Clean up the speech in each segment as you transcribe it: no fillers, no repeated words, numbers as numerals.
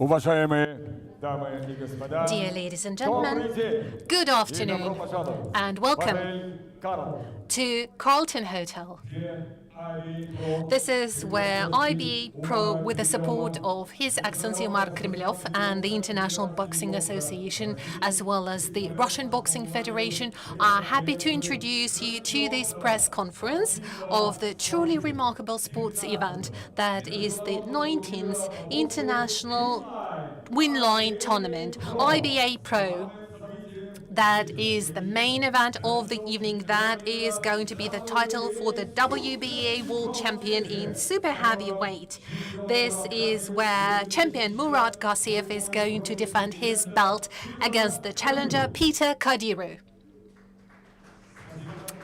Dear ladies and gentlemen, good afternoon and welcome to Carlton Hotel. This is where IBA.PRO, with the support of His Excellency Umar Kremlov and the International Boxing Association, as well as the Russian Boxing Federation, are happy to introduce you to this press conference of the truly remarkable sports event that is the 19th International Winline Tournament, IBA.PRO. That is the main event of the evening. That is going to be the title for the WBA World Champion in super heavyweight. This is where champion Murat Gassiev is going to defend his belt against the challenger Peter Kadiru.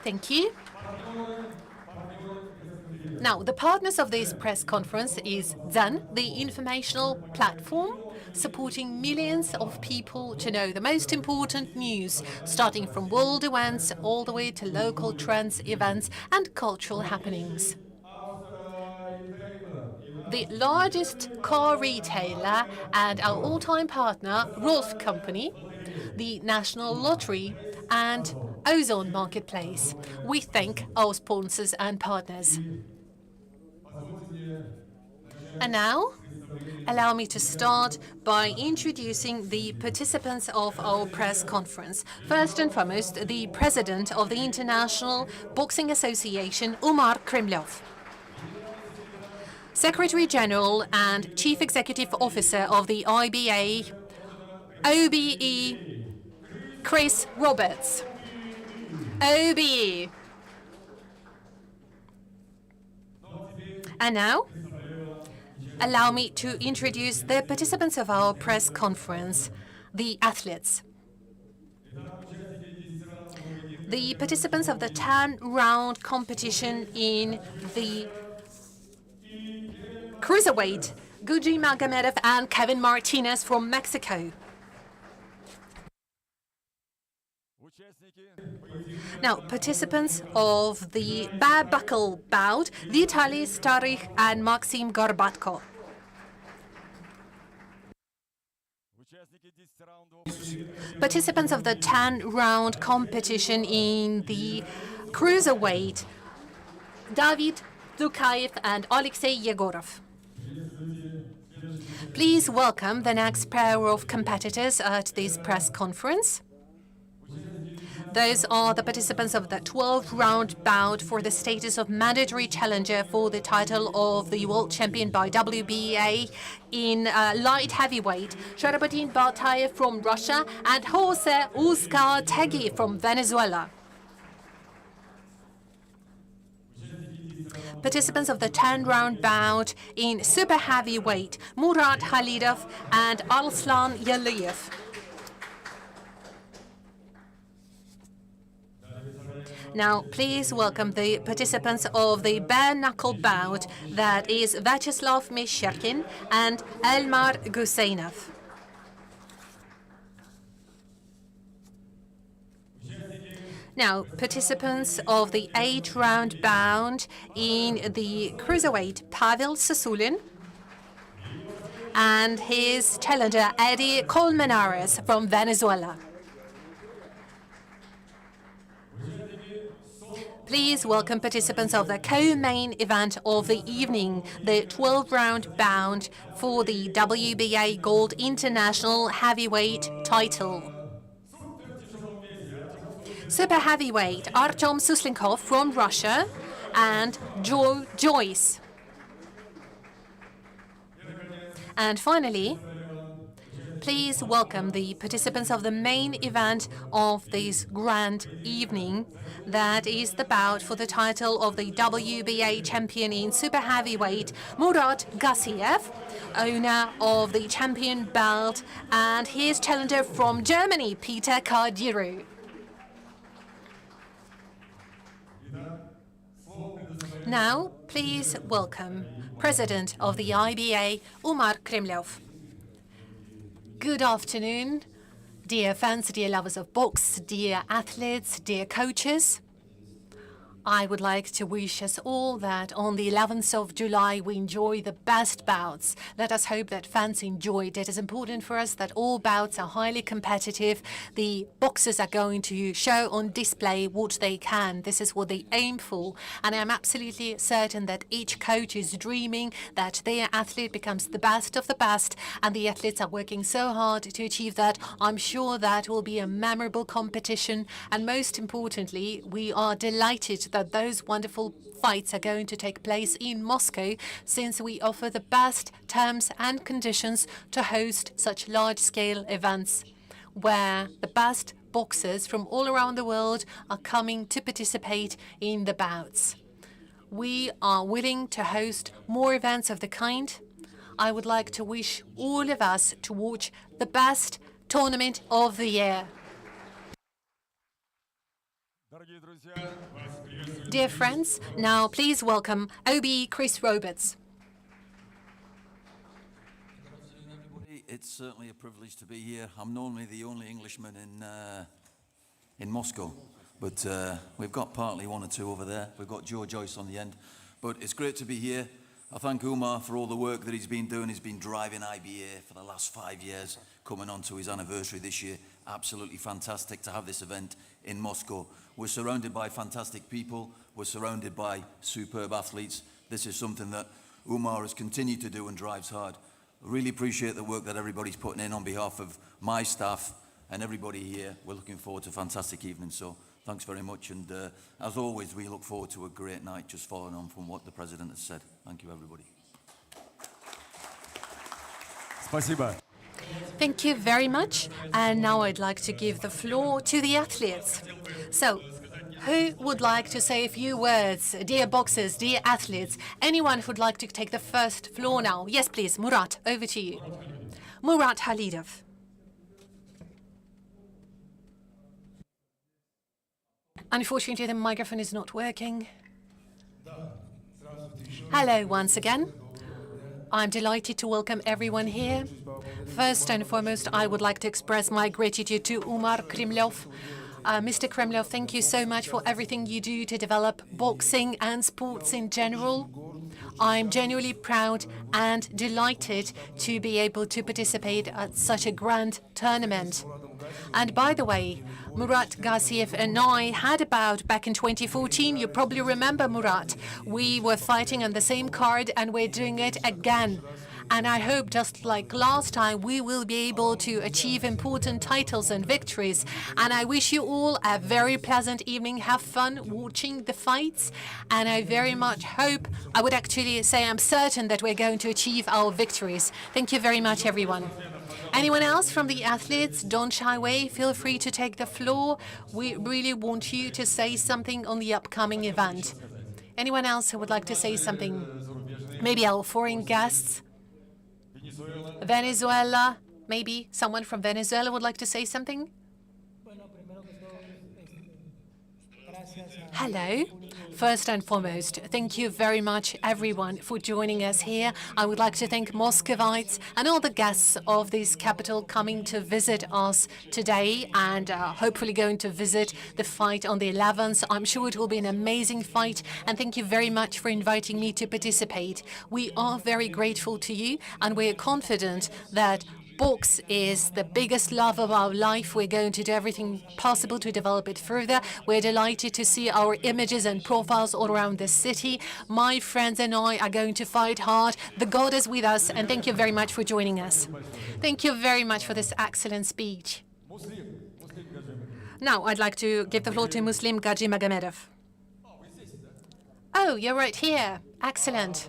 Thank you. Now, the partners of this press conference is Zen, the informational platform, supporting millions of people to know the most important news, starting from world events all the way to local trends, events, and cultural happenings. The largest car retailer and our all-time partner, Rolf Company, the National Lottery, and Ozone Marketplace. We thank our sponsors and partners. And now, allow me to start by introducing the participants of our press conference. First and foremost, the President of the International Boxing Association, Umar Kremlov. Secretary General and Chief Executive Officer of the IBA, OBE, Chris Roberts. OBE. And now, allow me to introduce the participants of our press conference, the athletes. The participants of the 10-round competition in the cruiserweight, Guji Magomedov and Kevin Martinez from Mexico. Now, participants of the bare buckle bout, Vitaly Starykh and Maxim Gorbatko. Participants of the 10-round competition in the cruiserweight, David Lukaev and Alexei Yegorov. Please welcome the next pair of competitors at this press conference. Those are the participants of the 12-round bout for the status of mandatory challenger for the title of the world champion by WBA in light heavyweight, Sharabatin Baltayev from Russia and Jose Uzcar Tegui from Venezuela. Participants of the 10-round bout in super heavyweight, Murat Khalidov and Arslan Yaliyev. Now, please welcome the participants of the bare-knuckle bout, that is Vyacheslav Meshcherkin and Elmar Guseynov. Now, participants of the 8-round bout in the cruiserweight, Pavel Sasulin and his challenger, Eddie Colmenares from Venezuela. Please welcome participants of the co-main event of the evening, the 12-round bout for the WBA Gold International Heavyweight title. Super heavyweight, Artem Suslinkov from Russia and Joe Joyce. And finally, please welcome the participants of the main event of this grand evening. That is the bout for the title of the WBA champion in super heavyweight, Murat Gassiev, owner of the champion belt, and his challenger from Germany, Peter Kadiru. Now, please welcome President of the IBA, Umar Kremlov. Good afternoon, dear fans, dear lovers of box, dear athletes, dear coaches. I would like to wish us all that on the 11th of July we enjoy the best bouts. Let us hope that fans enjoy it. It is important for us that all bouts are highly competitive. The boxers are going to show on display what they can. This is what they aim for. And I'm absolutely certain that each coach is dreaming that their athlete becomes the best of the best, and the athletes are working so hard to achieve that. I'm sure that will be a memorable competition, and most importantly, we are delighted that those wonderful fights are going to take place in Moscow, since we offer the best terms and conditions to host such large-scale events where the best boxers from all around the world are coming to participate in the bouts. We are willing to host more events of the kind. I would like to wish all of us to watch the best tournament of the year. Dear friends, now please welcome OBE Chris Roberts. It's certainly a privilege to be here. I'm normally the only Englishman in Moscow, but we've got partly one or two over there. We've got Joe Joyce on the end, but it's great to be here. I thank Umar for all the work that he's been doing. He's been driving IBA for the last 5 years, coming on to his anniversary this year. Absolutely fantastic to have this event in Moscow. We're surrounded by fantastic people. We're surrounded by superb athletes. This is something that Umar has continued to do and drives hard. I really appreciate the work that everybody's putting in on behalf of my staff and everybody here. We're looking forward to a fantastic evening, so thanks very much. And as always, we look forward to a great night, just following on from what the President has said. Thank you, everybody. Спасибо. Thank you very much. And now I'd like to give the floor to the athletes. So, who would like to say a few words? Dear boxers, dear athletes, anyone who'd like to take the first floor now? Yes, please. Murat, over to you. Murat Halidov. Unfortunately, the microphone is not working. Hello once again. I'm delighted to welcome everyone here. First and foremost, I would like to express my gratitude to Umar Kremlov. Mr. Kremlov, thank you so much for everything you do to develop boxing and sports in general. I'm genuinely proud and delighted to be able to participate at such a grand tournament. And by the way, Murat Gassiev and I had a bout back in 2014. You probably remember, Murat. We were fighting on the same card, and we're doing it again. And I hope, just like last time, we will be able to achieve important titles and victories. And I wish you all a very pleasant evening. Have fun watching the fights. And I very much hope, I would actually say I'm certain that we're going to achieve our victories. Thank you very much, everyone. Anyone else from the athletes? Don't shy away. Feel free to take the floor. We really want you to say something on the upcoming event. Anyone else who would like to say something? Maybe our foreign guests? Venezuela, maybe someone from Venezuela would like to say something? Hello. First and foremost, thank you very much, everyone, for joining us here. I would like to thank Muscovites and all the guests of this capital coming to visit us today and hopefully going to visit the fight on the 11th. I'm sure it will be an amazing fight, and thank you very much for inviting me to participate. We are very grateful to you, and we're confident that box is the biggest love of our life. We're going to do everything possible to develop it further. We're delighted to see our images and profiles all around the city. My friends and I are going to fight hard. The God is with us, and thank you very much for joining us. Thank you very much for this excellent speech. Now, I'd like to give the floor to Muslim Gaji Magomedov. Oh, you're right here. Excellent.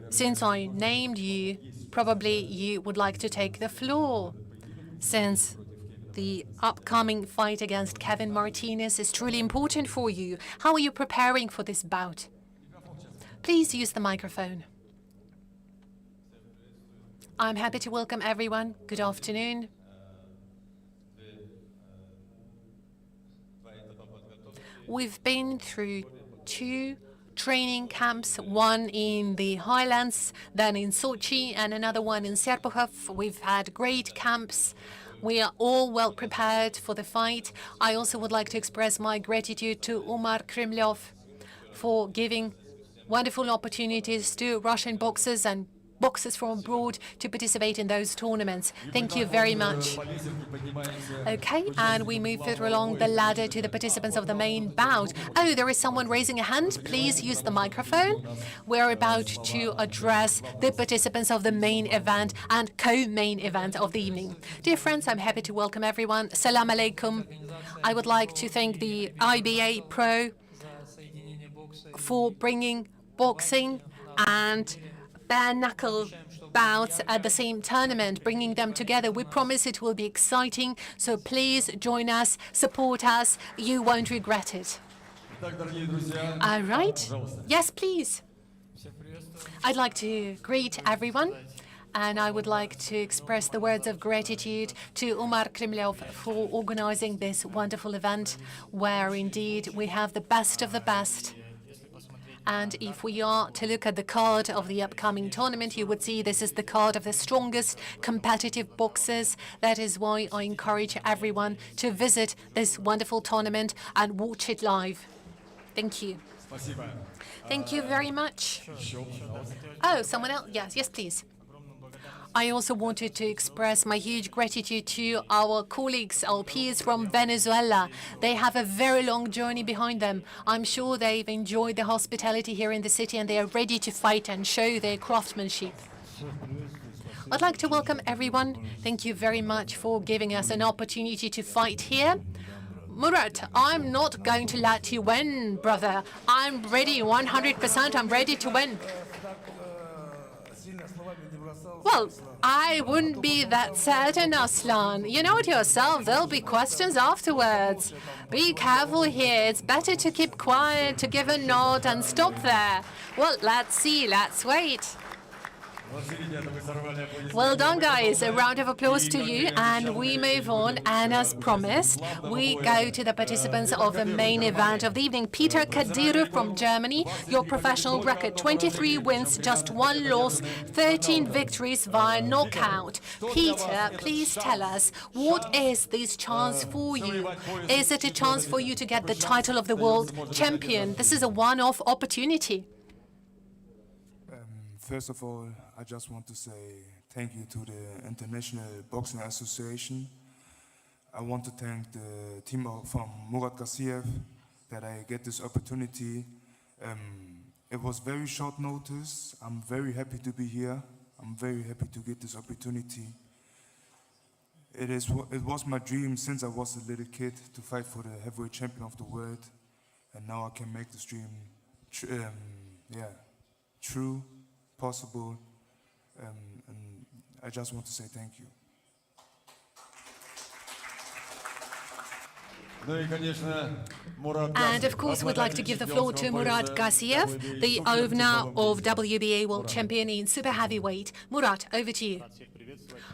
Since I named you, probably you would like to take the floor, since the upcoming fight against Kevin Martinez is truly important for you. How are you preparing for this bout? Please use the microphone. I'm happy to welcome everyone. Good afternoon. We've been through 2 training camps, one in the highlands, then in Sochi, and another one in Serpukhov. We've had great camps. We are all well prepared for the fight. I also would like to express my gratitude to Umar Kremlov for giving wonderful opportunities to Russian boxers and boxers from abroad to participate in those tournaments. Thank you very much. Okay, and we move further along the ladder to the participants of the main bout. Oh, there is someone raising a hand. Please use the microphone. We're about to address the participants of the main event and co-main event of the evening. Dear friends, I'm happy to welcome everyone. Salam alaikum. I would like to thank the IBA.PRO for bringing boxing and bare-knuckle bouts at the same tournament, bringing them together. We promise it will be exciting, so please join us, support us. You won't regret it. All right? Yes, please. I'd like to greet everyone, and I would like to express the words of gratitude to Umar Kremlov for organizing this wonderful event, where indeed we have the best of the best. And if we are to look at the card of the upcoming tournament, you would see this is the card of the strongest competitive boxers. That is why I encourage everyone to visit this wonderful tournament and watch it live. Thank you. Thank you very much. Oh, someone else? Yes, please. I also wanted to express my huge gratitude to our colleagues, our peers from Venezuela. They have a very long journey behind them. I'm sure they've enjoyed the hospitality here in the city and they are ready to fight and show their craftsmanship. I'd like to welcome everyone. Thank you very much for giving us an opportunity to fight here. Murat, I'm not going to let you win, brother. I'm ready, 100%. I'm ready to win. Well, I wouldn't be that certain, Aslan. You know it yourself, there'll be questions afterwards. Be careful here. It's better to keep quiet, to give a nod and stop there. Well, let's see, let's wait. Well done, guys. A round of applause to you. And we move on. And as promised, we go to the participants of the main event of the evening. Peter Kadyrov from Germany. Your professional record, 23 wins, just 1 loss, 13 victories via knockout. Peter, please tell us, what is this chance for you? Is it a chance for you to get the title of the world champion? This is a one-off opportunity. First of all, I just want to say thank you to the International Boxing Association. I want to thank the team from Murat Gassiev that I get this opportunity. It was very short notice. I'm very happy to be here. I'm very happy to get this opportunity. It was my dream since I was a little kid to fight for the heavyweight champion of the world, and now I can make this dream true, possible, and I just want to say thank you. And of course, we'd like to give the floor to Murat Gassiev, the owner of WBA World Champion in Super Heavyweight. Murat, over to you.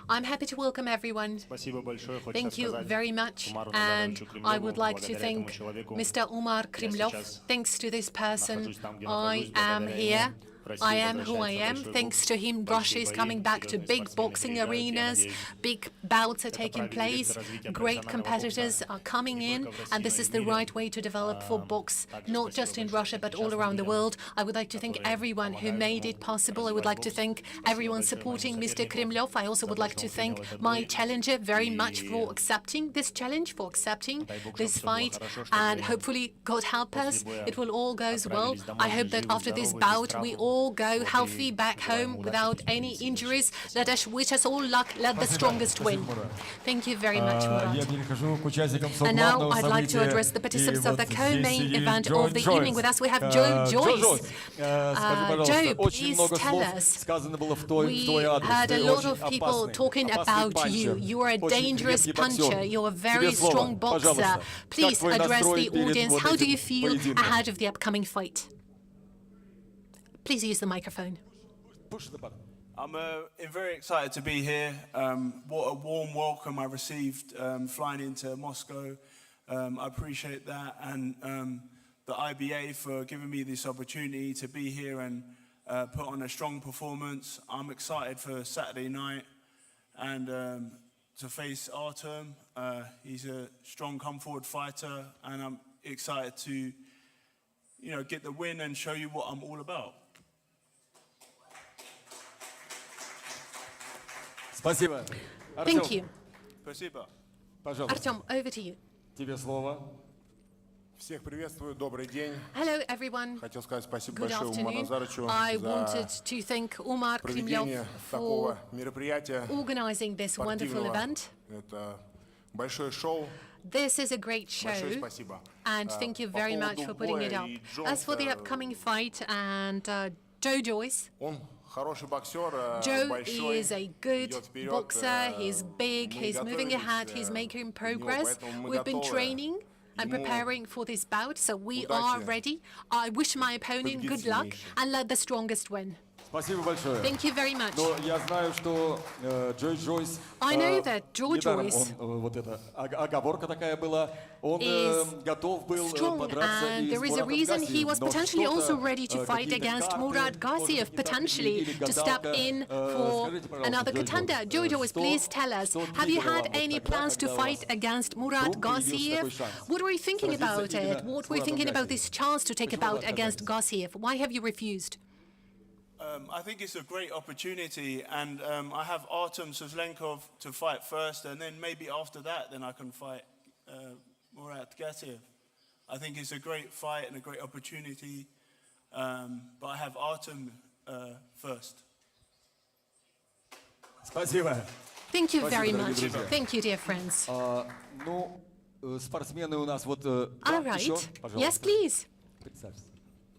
I'm happy to welcome everyone. Thank you very much. And I would like to thank Mr. Umar Kremlov. Thanks to this person, I am here. I am who I am. Thanks to him, Russia is coming back to big boxing arenas. Big bouts are taking place. Great competitors are coming in. And this is the right way to develop for box, not just in Russia, but all around the world. I would like to thank everyone who made it possible. I would like to thank everyone supporting Mr. Kremlov. I also would like to thank my challenger very much for accepting this challenge, for accepting this fight. And hopefully, God help us, it will all go well. I hope that after this bout, we all go healthy back home without any injuries. Let us wish us all luck. Let the strongest win. Thank you very much, Murat. And now I'd like to address the participants of the co-main event of the evening. With us we have Joe Joyce. Joe, please tell us. We heard a lot of people talking about you. You are a dangerous puncher. You're a very strong boxer. Please address the audience. How do you feel ahead of the upcoming fight? Please use the microphone. I'm very excited to be here. What a warm welcome I received flying into Moscow. I appreciate that, and the IBA for giving me this opportunity to be here and put on a strong performance. I'm excited for Saturday night, and to face Artem. He's a strong come-forward fighter, and I'm excited to, get the win and show you what I'm all about. Спасибо. Thank you. Спасибо. Пожалуйста, Artem, over to you. тебе слово. Всех приветствую, добрый день. Hello, everyone. Хотел сказать спасибо Good большое Умару afternoon. Назарычу I wanted за to thank Umar проведение Krimlov такого for мероприятия organizing this wonderful спортивного. event. Это большое шоу. This is a great show, Большое спасибо. and thank you very much for putting it up. As for the upcoming fight and Joe Joyce, Он хороший боксер, Joe большой, is a good идет вперед. boxer, he's big, Мы he's moving ahead, he's making progress. поэтому мы We've been готовы training and ему preparing for this bout, so we удачи are ready. I wish my opponent победить good luck сильнейший. and let the strongest win. Спасибо большое. Thank you very much. Но я знаю, что Джой Джойс, I know that Joe недаром Joyce он, вот эта оговорка такая была, он is готов был strong, подраться and и there с is a Muratом reason he was Гассиевым, но potentially что-то, also ready to fight какие-то against карты, Murat Gassiev, может быть, не так, potentially или to step гадалка. in Скажите, for пожалуйста, another Joe contender. Joyce, Joe Joyce, что please tell us, have you двигало had вам any вот тогда, plans to когда у fight вас against Murat вдруг появился Gassiev? такой шанс What were you thinking сразиться about именно it? What с were you Muratом thinking about Gassиевым? this chance to take a Почему вы bout against отказались? Gassiev? Why have you refused? I think it's a great opportunity, and I have Artem Suzlenkov to fight first, and then maybe after that, then I can fight Murat Gassiev. I think it's a great fight and a great opportunity, but I have Artem first. Спасибо. Thank you very Спасибо, much. дорогие друзья. Thank you, dear friends. Ну, спортсмены у нас вот... All right. еще, Yes, пожалуйста, please. представьтесь.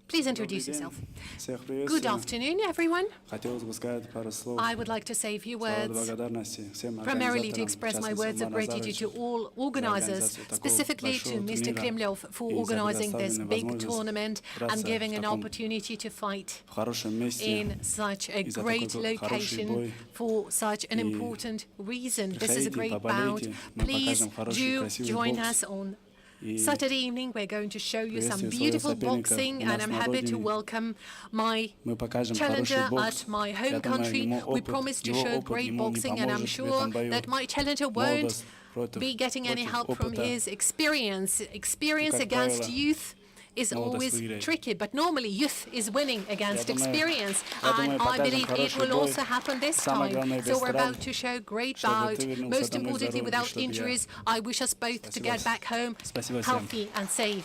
Please introduce yourself. Всех Good приветствую. afternoon, everyone. Хотелось бы сказать пару слов. I would like to say a few Слова words, благодарности всем primarily to организаторам, express в my частности, words of Умару gratitude to Назарычу, all organizers, организацию такого specifically to большого Mr. турнира Krimlov for и за organizing this предоставленную big возможность tournament and драться giving в an таком opportunity to fight в хорошем месте in such a и за great такой хороший location бой. for such an И important reason. This is a приходите, great bout. поболейте, мы Please покажем хороший, do красивый join бокс. us on И Saturday evening. We're going to show you some приветствую beautiful своего соперника boxing, у and нас I'm на happy to родине. welcome my Мы покажем challenger хороший бокс. at my Я home думаю, country. ему We опыт, promise to его show опыт great ему не boxing, and I'm поможет в sure этом бою. that my challenger won't Молодость против- be getting any против help from опыта. his experience. Experience Как against правило, youth is молодость always выиграет. tricky, but normally youth is winning against Я думаю, experience, я and думаю, I покажем believe it хороший will бой. also happen this Самое time. главное, So без we're травм, about to show great чтобы bout. ты вернулся Most домой importantly, здоровым, without чтобы я- injuries. I wish us both to Спасибо. get back home Спасибо всем. healthy and safe.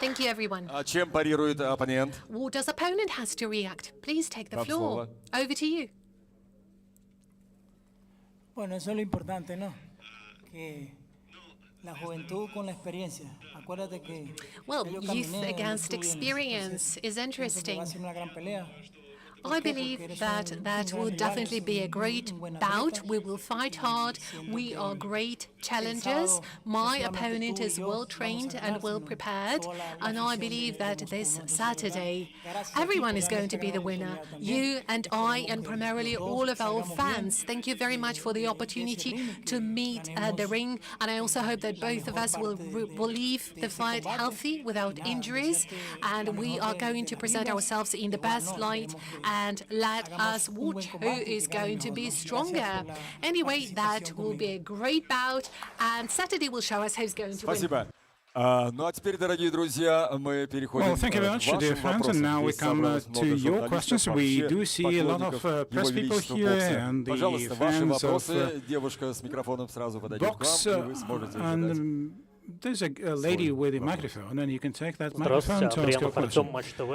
Thank you, everyone. А чем парирует оппонент? What does opponent has to react? Please take the Вам floor. слово. Over to you. Bueno, eso es lo importante, ¿no? Que la juventud con la experiencia. Acuérdate que Well, ya yo youth caminé against donde tú vienes, experience is entonces pienso que interesting. va a ser una gran pelea. I believe that that will definitely be a great bout. We will fight hard. We are great challengers. My opponent is well trained and well prepared. And I believe that this Saturday, everyone is going to be the winner. You and I, and primarily all of our fans. Thank you very much for the opportunity to meet at the ring. And I also hope that both of us will leave the fight healthy without injuries. And we are going to present ourselves in the best light and let us watch who is going to be stronger. Anyway, that will be a great bout, and Saturday will show us who's going to win. Спасибо. Ну а теперь, дорогие друзья, мы переходим Well, thank you very к much, вашим dear friends. And now we вопросам. Здесь come собралось to много your questions. журналистов, We вообще do see a lot of поклонников press Его people Величества here бокса. and the Пожалуйста, ваши fans вопросы. of Девушка с микрофоном сразу подойдет к box. вам, и вы сможете задать. There's a lady with a microphone, and you can take that Здравствуйте, microphone to ask your Андрианов Артем, question. Матч ТВ.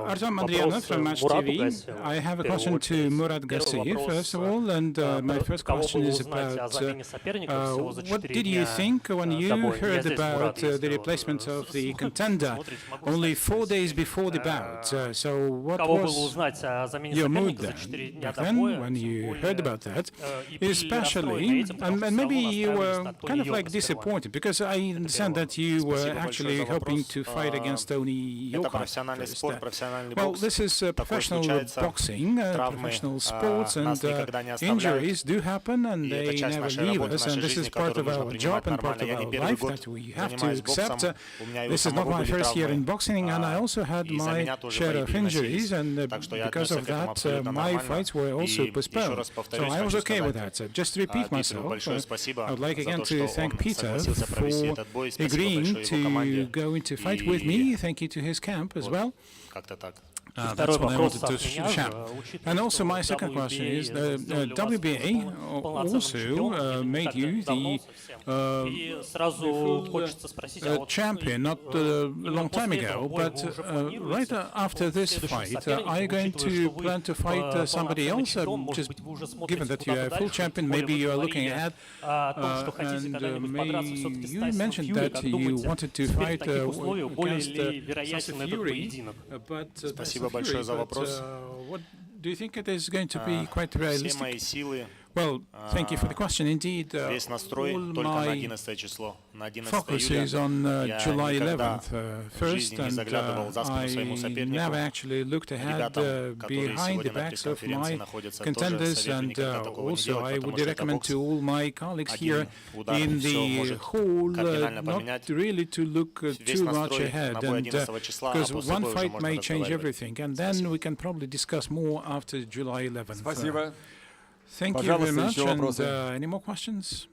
Artem Andrianov from Match TV. I have a question to Murat Gassiev, first of all, and my first question is about what did you think when you heard about the replacement of the contender only 4 days before the bout? So what was your mood then, back then, when you heard about that? Especially, and maybe you were kind of like disappointed, because I understand that you were actually hoping to fight against Tony Это Yoka профессиональный first. спорт, профессиональный Well, бокс. this is professional случается. boxing, Травмы, professional sports, and нас никогда не оставляют. injuries do happen, and И это they часть never нашей leave работы, us, нашей and this is жизни, part которую of нужно our принимать job and part нормально. of Я не our первый life год that we have to занимаюсь accept. боксом. У меня и у This is not самого my были first year травмы. in boxing, and I also had И за my меня тоже share бои of injuries, переносились. and Так что я because отнесся of к этому that, абсолютно my нормально. fights were also И еще postponed. раз So повторюсь, I was хочу okay with сказать that. So just to repeat Питеру myself, большое спасибо I would like за again то, что to он thank Peter согласился провести for этот бой. Спасибо agreeing большое его команде. to go into fight with И me. Thank you to his camp as well. как-то так. That's what I wanted to shout. And also my second question is, WBA also made you the champion not a long time ago, but right after this fight, are you going to plan to fight somebody else? Just given that you are a full champion, maybe you are looking ahead, and you mentioned that you wanted to fight against Sasa Fury, but Спасибо большое за вопрос. what do you think it is going to be quite Все realistic? мои силы, Well, thank you for the question. Indeed, весь настрой all только на my 11 число. На 11 focus is июля on я July никогда 11th в first, жизни не and заглядывал за спину своему I сопернику. never actually looked ahead Ребятам, которые behind the сегодня на backs of пресс-конференции my находятся, тоже contenders, советую and никогда такого не also делать, I потому would что это recommend бокс. to all my colleagues here Один удар in всё the может hall кардинально not поменять. really to look Весь too much настрой ahead, на бой and 11 числа, а because после one боя уже fight можно may change разговаривать. everything, and then we can probably discuss more after July 11th. Спасибо. Thank you very Пожалуйста, much. еще And вопросы? any more questions?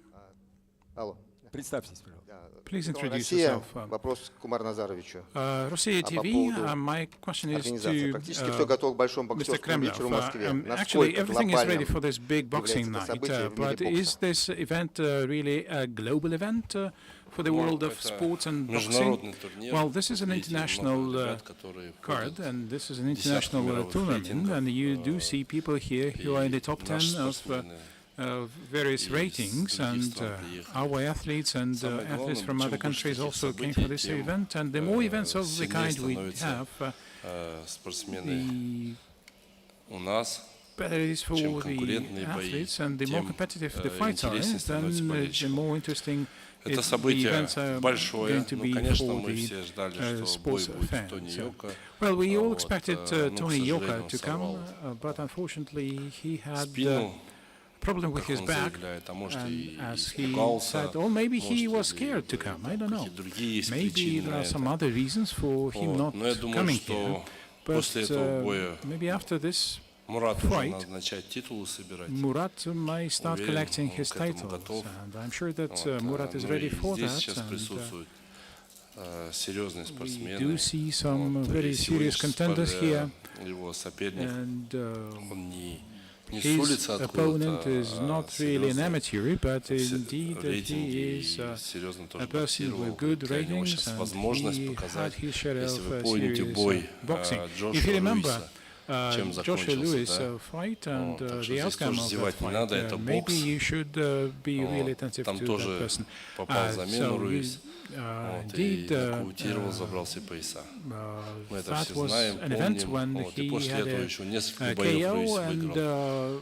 Алло. Представьтесь, пожалуйста. Please introduce Россия. yourself. Вопрос к Кумару Назаровичу. Russia по TV, поводу my question is Организации. to Практически все готово к большому Mr. боксерскому вечеру в Kremlov. Москве. Actually, everything is ready глобальным for this big boxing является это night, событие в but мире is бокса? this event really a global event for the world of sports and boxing? Well, this is an international card, and this is an international tournament, and you do see people here who are in the top 10 of various ratings, and our athletes and athletes from other countries also came for this event. And the more events of the kind we have, the better it is for the athletes, and the more competitive the fights are, then the more interesting Это the событие events are большое, going to но, be конечно, for мы the все ждали, что бой sports будет fans. Тони Йока. Well, we all Вот, expected но, к Tony сожалению, Yoka он to come, сорвал but unfortunately he had спину, problem with как his он back, заявляет, а может and и as he испугался, said, or maybe he может, was scared to come, I don't know. какие-то другие есть Maybe причины there на are some это. other reasons for him not Но я думаю, coming here, что but после этого боя maybe after this Мурат уже fight, надо начать титулы собирать. Murat may start Уверен, collecting он his к этому titles, готов. and I'm sure that Вот, Murat is ну ready и for здесь that, сейчас and присутствуют серьезные we спортсмены. do see some Вот, very и serious сегодняшний contenders here, его соперник, and он не с his улицы opponent откуда-то, is not really an amateur, but в indeed he is серьезно тоже a person with good боксировал. У него ratings, сейчас and возможность he had показать, his share если вы of помните serious бой boxing. If you Джошуа remember Льюиса, чем Joshua закончился, Lewis да? fight and Так что the здесь outcome тоже of that зевать не надо, fight, это maybe бокс. you should be really attentive Там to that тоже person. попал в замену Руис. Вот, и Indeed, нокаутировал, забрал все пояса. Мы это that все was знаем, an event помним. when Вот, и he после had этого a еще несколько боев Руис KO, and выиграл.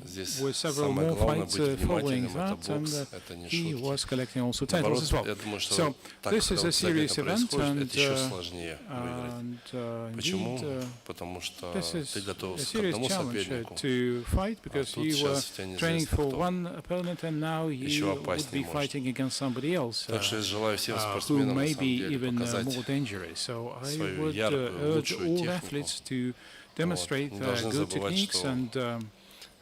Здесь with several самое more главное fights быть following внимательным, это that, бокс, and это не he шутки. was collecting also titles Наоборот, as well. я думаю, что So так, this is когда a serious это event, происходит, and это еще сложнее выиграть. Почему? indeed, Потому что this is ты готов a к serious одному challenge сопернику, to fight, because тут you were сейчас у тебя training неизвестно for кто. one opponent, and now Еще you would опаснее be может. fighting against somebody else, Так что я желаю всем who спортсменам на may самом be деле even показать more dangerous. So I свою would яркую, urge лучшую all технику. athletes to demonstrate Не должны good забывать, techniques, что and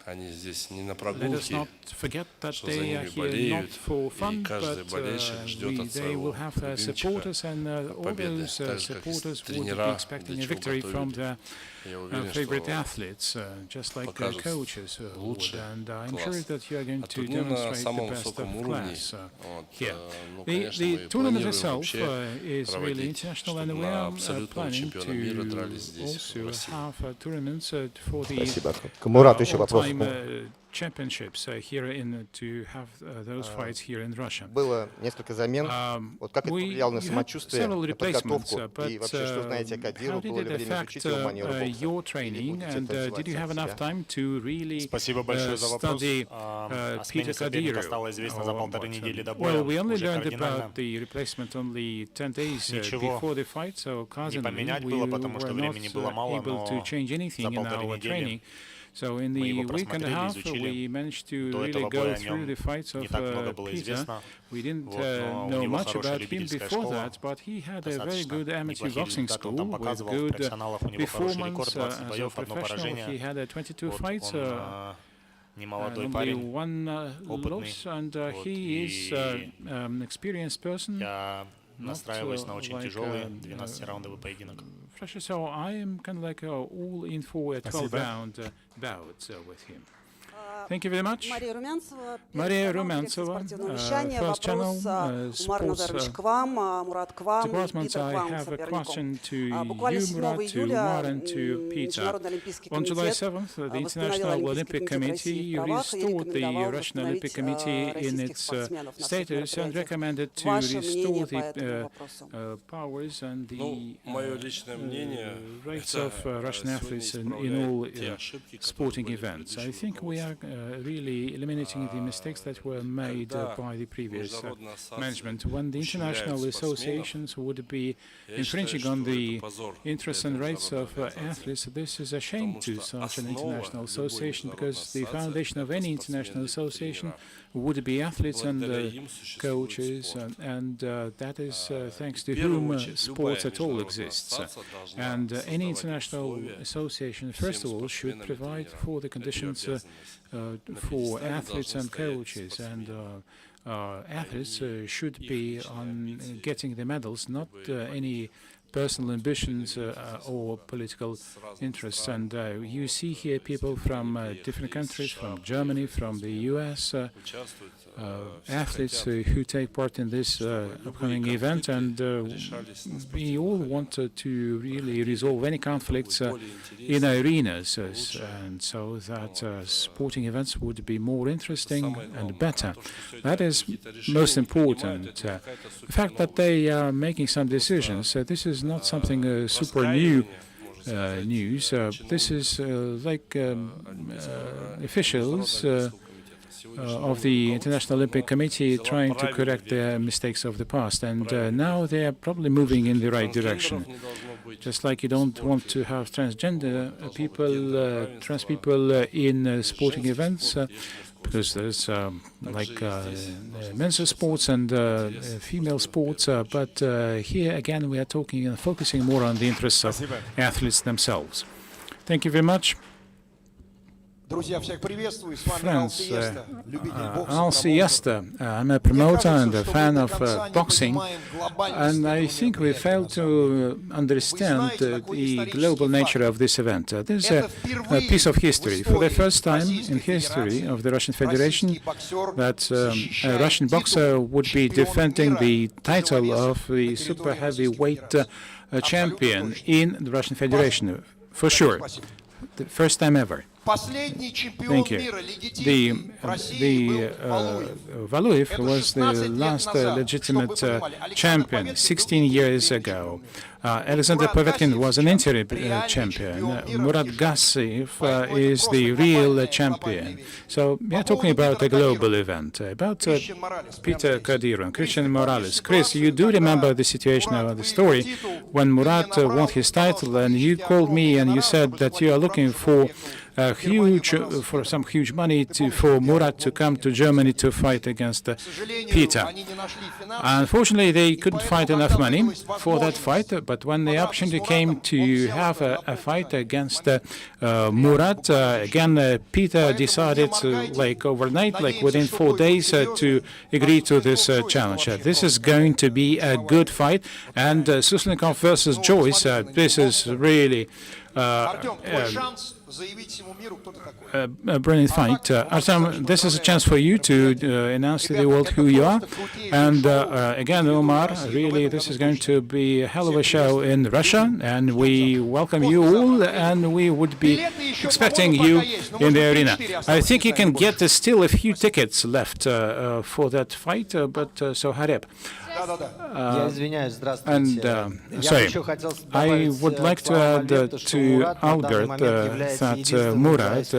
они здесь не на let us прогулке, not forget that что за they are ними here not болеют, for и fun, каждый but болельщик ждет от they своего will have their любимчика supporters, and all победы, those так же, как и supporters would be тренера, expecting для a чего victory from готовили. their Я уверен, favorite что athletes, just like their покажут coaches would, лучший and I'm класс. sure that you are going А to турнир на demonstrate the самом best высоком of уровне. class Вот, here. ну, The конечно, мы tournament планируем itself вообще is really проводить, international, чтобы and we на are абсолютного planning чемпиона мира to дрались здесь, в also России. have tournaments for the Спасибо. К Мурату еще вопрос. all-time championships here to have those fights here in Russia. Было несколько замен. Вот как это повлияло на самочувствие, Several на replacements, подготовку? И вообще, что знаете о Кадиру? how did Было ли it время affect изучить его манеру бокса? your training, and did you have enough time to really Спасибо большое за вопрос. study О Peter смене соперника Kadiru? стало известно за 1,5 недели до боя. Well, we only Уже learned кардинально about the replacement only 10 days Ничего before the fight, so не поменять we было, потому что were not времени было мало, able to но change anything за in 1,5 our недели training. So in мы the его week and a просмотрели, half, изучили. we managed to До really этого go боя о through the нем fights of не так много было Peter. известно. We didn't Вот, но у know него much хорошая about him любительская before школа. that, but he had a very Достаточно good amateur неплохие boxing результаты он school там with показывал. good Профессионалов у него хороший рекорд, performance 20 as a боев, одно professional. поражение. He had 22 Вот fights, он немолодой only парень, one опытный. loss, and Вот, he is an experienced person. Я настраиваюсь на очень like, тяжелый 12-раундовый поединок. So I am kind of like all in for a 12-round bout with him. Thank you very much. Мария Румянцева, First Channel Sports Department. I have a question to you, Murat, to Umar, and to Peter. On July 7th, the International Olympic Committee restored the Russian Olympic Committee in its status and recommended to restore the powers and the rights of Russian athletes in all sporting events. I think we are really eliminating the mistakes that were made by the previous management. When the international associations would be infringing on the interests and rights of athletes, this is a shame to such an international association, because the foundation of any international association would be athletes and coaches, and that is thanks to whom sports at all exists. And any international association, first of all, should provide for the conditions for athletes and coaches, and athletes should be on getting the medals, not any personal ambitions or political interests. And you see here people from different countries, from Germany, from the US, athletes who take part in this upcoming event, and we all want to really resolve any conflicts in arenas, and so that sporting events would be more interesting and better. That is most important. The fact that they are making some decisions, this is not something super new news. This is like officials of the International Olympic Committee trying to correct the mistakes of the past, and now they are probably moving in the right direction. Just like you don't want to have transgender people, trans people in sporting events, because there's like men's sports and female sports, but here again we are talking and focusing more on the interests of athletes themselves. Thank you very much. Friends, Alsi Yester. I'm a promoter and a fan of boxing, and I think we fail to understand the global nature of this event. This is a piece of history. For the first time in history of the Russian Federation, that a Russian boxer would be defending the title of the super heavyweight champion in the Russian Federation, for sure. The first time ever. Thank you. Valuev was the last legitimate champion 16 years ago. Alexander Povetkin was an interim champion. Murat Gassiev is the real champion. So we are talking about a global event, about Peter Kadiru and Christian Morales. Chris, you do remember the situation of the story when Murat won his title, and you called me and you said that you are looking for some huge money for Murat to come to Germany to fight against Peter. Unfortunately, they couldn't find enough money for that fight, but when the opportunity came to have a fight against Murat, again, Peter decided like overnight, like within 4 days, to agree to this challenge. This is going to be a good fight, and Suslenikov versus Joyce, this is really brilliant fight. Artem, this is a chance for you to announce to the world who you are. And again, Omar, really, this is going to be a hell of a show in Russia, and we welcome you all, and we would be expecting you in the arena. I think you can get still a few tickets left for that fight, but so hurry up. And sorry, I would like to add to Albert that Murad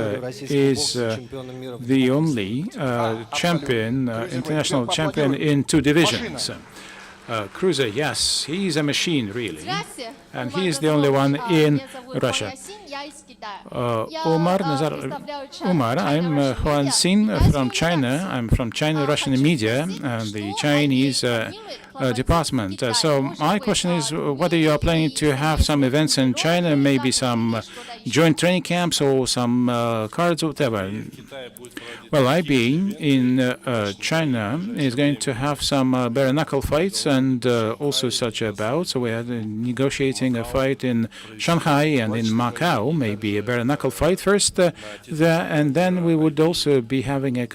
is the only champion, international champion in 2 divisions. Cruiser, yes, he's a machine, really. And he is the only one in Russia. Umar, I'm Huan Xin from China. I'm from China-Russian media, the Chinese department. So my question is whether you are planning to have some events in China, maybe some joint training camps or some cards or whatever. Well, IBA in China is going to have some bare-knuckle fights and also such a bout. So we are negotiating a fight in Shanghai and in Macau, maybe a bare-knuckle fight first there, and then we would also be having an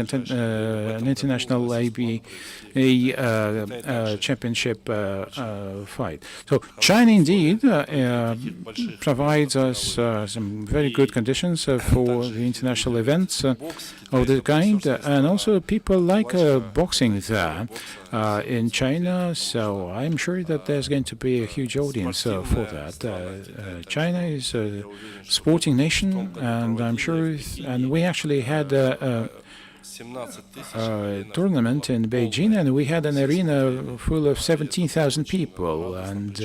international IBA championship fight. So China indeed provides us some very good conditions for the international events of the kind, and also people like boxing there in China. So I'm sure that there's going to be a huge audience for that. China is a sporting nation, and I'm sure, and we actually had a tournament in Beijing, and we had an arena full of 17,000 people, and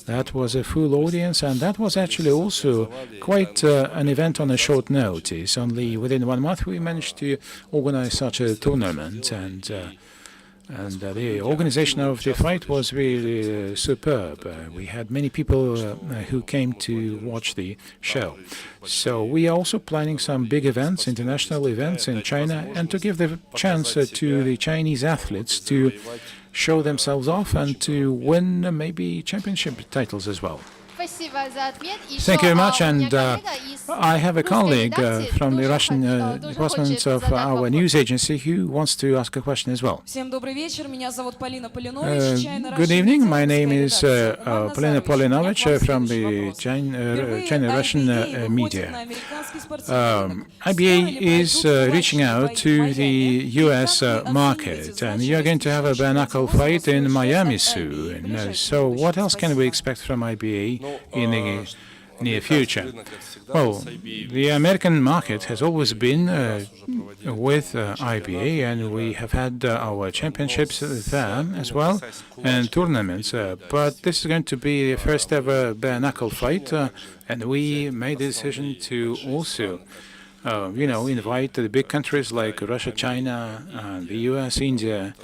that was a full audience, and that was actually also quite an event on a short notice. Only within 1 month we managed to organize such a tournament, and the organization of the fight was really superb. We had many people who came to watch the show. So we are also planning some big events, international events in China, and to give the chance to the Chinese athletes to show themselves off and to win maybe championship titles as well. Thank you very much, and I have a colleague from the Russian department of our news agency who wants to ask a question as well. Good evening, my name is Polina Polinovich from the China-Russian media. IBA is reaching out to the US market, and you are going to have a bare-knuckle fight in Miami soon. So what else can we expect from IBA in the near future? Well, the American market has always been with IBA, and we have had our championships there as well, and tournaments. But this is going to be the first ever bare-knuckle fight, and we made the decision to also invite the big countries like Russia, China, the US, India,